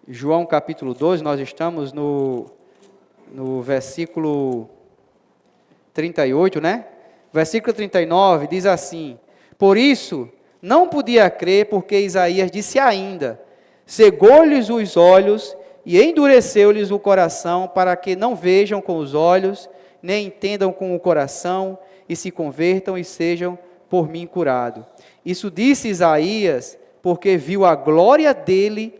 João capítulo 12, nós estamos no versículo 38, né? Versículo 39 diz assim, por isso não podia crer, porque Isaías disse ainda, cegou-lhes os olhos e endureceu-lhes o coração, para que não vejam com os olhos, nem entendam com o coração, e se convertam e sejam por mim curados. Isso disse Isaías, porque viu a glória dele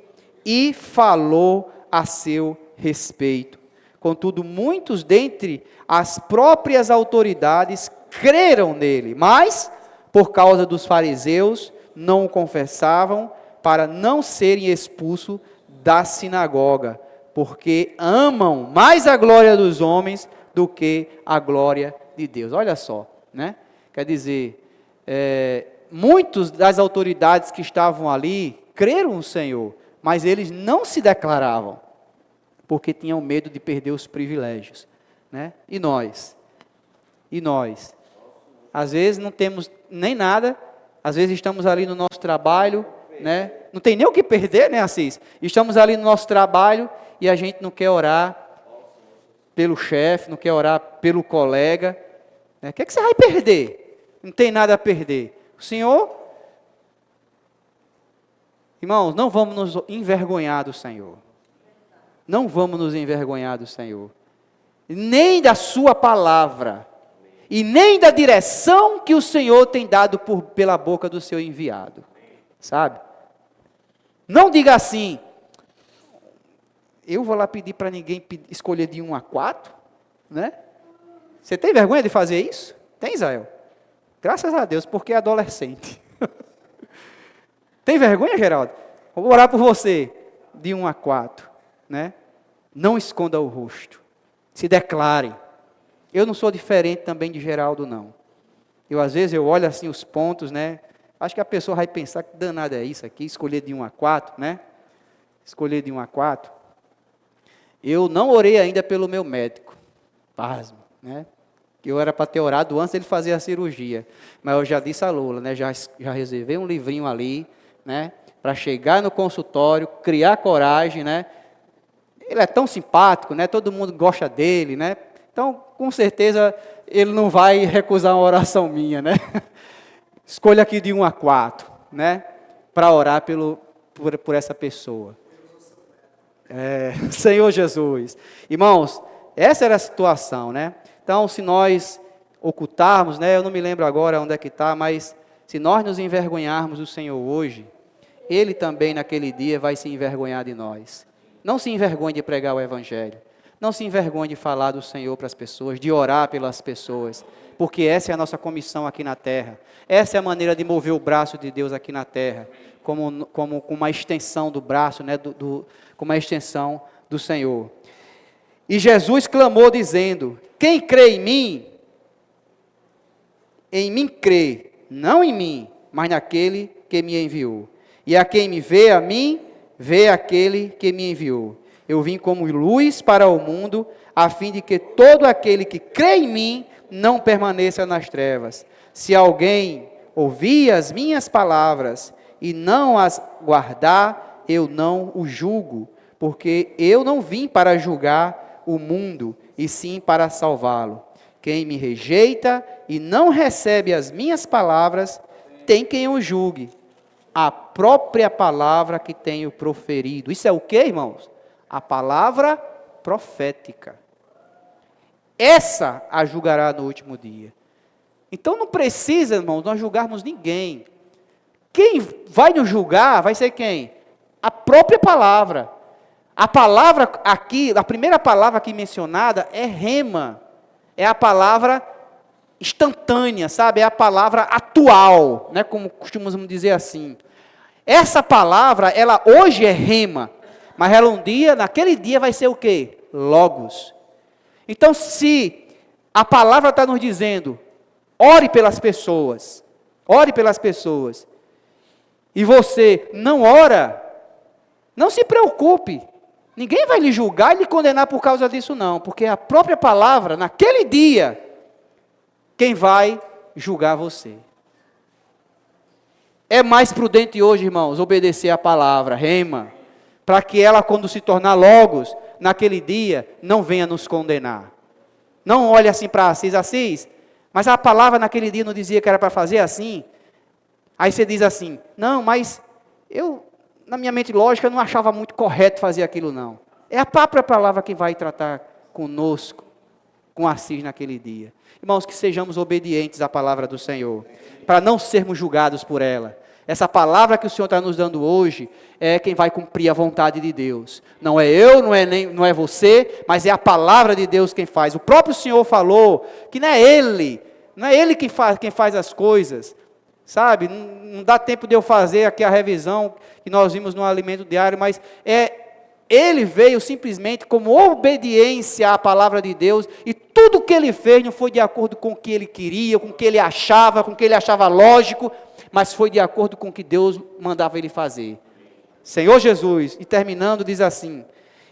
e falou a seu respeito. Contudo, muitos dentre as próprias autoridades creram nele, mas, por causa dos fariseus, não o confessavam, para não serem expulsos da sinagoga, porque amam mais a glória dos homens do que a glória de Deus. Olha só, né? Quer dizer, muitos das autoridades que estavam ali creram no Senhor, mas eles não se declaravam, porque tinham medo de perder os privilégios, né? E nós? Às vezes não temos nem nada, às vezes estamos ali no nosso trabalho, né? Não tem nem o que perder, né, Assis? Estamos ali no nosso trabalho e a gente não quer orar pelo chefe, não quer orar pelo colega, né? O que é que você vai perder? Não tem nada a perder. O Senhor, irmãos, não vamos nos envergonhar do Senhor. Não vamos nos envergonhar do Senhor. Nem da sua palavra. E nem da direção que o Senhor tem dado pela boca do seu enviado. Sabe? Não diga assim, eu vou lá pedir para ninguém escolher de 1 a 4, né? Você tem vergonha de fazer isso? Tem, Israel? Graças a Deus, porque é adolescente. Tem vergonha, Geraldo? Vou orar por você, de 1 a 4, né? Não esconda o rosto, se declare. Eu não sou diferente também de Geraldo, não. Às vezes eu olho assim os pontos, né? Acho que a pessoa vai pensar que danado é isso aqui, escolher de 1 a 4, né? Escolher de 1 a 4. Eu não orei ainda pelo meu médico, pasmo, né? Eu era para ter orado antes dele fazer a cirurgia, mas eu já disse a Lula, né? Já reservei um livrinho ali, né? Para chegar no consultório, criar coragem, né? Ele é tão simpático, né? Todo mundo gosta dele, né? Então, com certeza, ele não vai recusar uma oração minha, né? Escolha aqui de 1 a 4, né? Para orar por essa pessoa. Senhor Jesus. Irmãos, essa era a situação, né? Então, se nós ocultarmos, né? Eu não me lembro agora onde é que está, mas se nós nos envergonharmos do Senhor hoje, Ele também naquele dia vai se envergonhar de nós. Não se envergonhe de pregar o Evangelho. Não se envergonhe de falar do Senhor para as pessoas, de orar pelas pessoas, porque essa é a nossa comissão aqui na terra. Essa é a maneira de mover o braço de Deus aqui na terra, como com uma extensão do braço, né, com uma extensão do Senhor. E Jesus clamou dizendo: quem crê em mim crê, não em mim, mas naquele que me enviou. E a quem me vê a mim, vê aquele que me enviou. Eu vim como luz para o mundo, a fim de que todo aquele que crê em mim não permaneça nas trevas. Se alguém ouvir as minhas palavras e não as guardar, eu não o julgo, porque eu não vim para julgar o mundo, e sim para salvá-lo. Quem me rejeita e não recebe as minhas palavras, tem quem o julgue. A própria palavra que tenho proferido. Isso é o que, irmãos? A palavra profética. Essa a julgará no último dia. Então não precisa, irmãos, nós julgarmos ninguém. Quem vai nos julgar vai ser quem? A própria palavra. A palavra aqui, a primeira palavra aqui mencionada é rema. É a palavra instantânea, sabe? É a palavra atual, né? Como costumamos dizer assim. Essa palavra, ela hoje é rema, mas ela naquele dia vai ser o quê? Logos. Então, se a palavra está nos dizendo, ore pelas pessoas, e você não ora, não se preocupe, ninguém vai lhe julgar e lhe condenar por causa disso não, porque a própria palavra, naquele dia, quem vai julgar você. É mais prudente hoje, irmãos, obedecer a palavra, rema, para que ela, quando se tornar logos, naquele dia, não venha nos condenar. Não olhe assim para Assis, mas a palavra naquele dia não dizia que era para fazer assim. Aí você diz assim, não, mas eu, na minha mente lógica, não achava muito correto fazer aquilo não. É a própria palavra que vai tratar conosco, com Assis naquele dia. Irmãos, que sejamos obedientes à palavra do Senhor, para não sermos julgados por ela. Essa palavra que o Senhor está nos dando hoje, é quem vai cumprir a vontade de Deus. Não é eu, não é você, mas é a palavra de Deus quem faz. O próprio Senhor falou que não é Ele quem faz as coisas. Sabe, não dá tempo de eu fazer aqui a revisão que nós vimos no alimento diário, mas Ele veio simplesmente como obediência à palavra de Deus, e tudo o que Ele fez não foi de acordo com o que Ele queria, com o que Ele achava lógico, mas foi de acordo com o que Deus mandava Ele fazer. Senhor Jesus, e terminando, diz assim: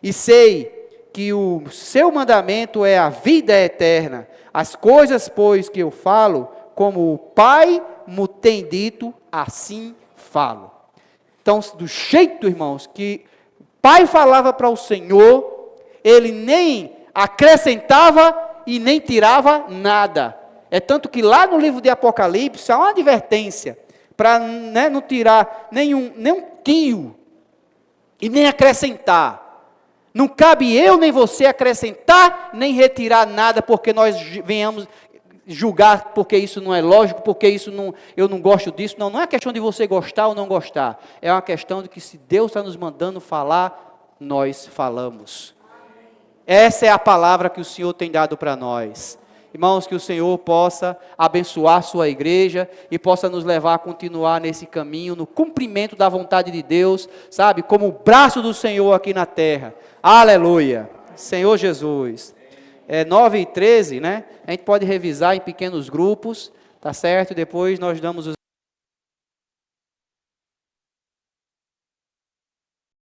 e sei que o seu mandamento é a vida eterna, as coisas, pois, que eu falo, como o Pai me tem dito, assim falo. Então, do jeito, irmãos, que o Pai falava para o Senhor, Ele nem acrescentava e nem tirava nada. É tanto que lá no livro de Apocalipse, há uma advertência, para não tirar nenhum tio, e nem acrescentar. Não cabe eu nem você acrescentar, nem retirar nada, porque nós venhamos julgar porque isso não é lógico, porque eu não gosto disso. Não, não é questão de você gostar ou não gostar. É uma questão de que se Deus está nos mandando falar, nós falamos. Essa é a palavra que o Senhor tem dado para nós. Irmãos, que o Senhor possa abençoar sua igreja e possa nos levar a continuar nesse caminho, no cumprimento da vontade de Deus, sabe, como o braço do Senhor aqui na terra. Aleluia. Senhor Jesus. 9:13, né? A gente pode revisar em pequenos grupos, tá certo? Depois nós damos os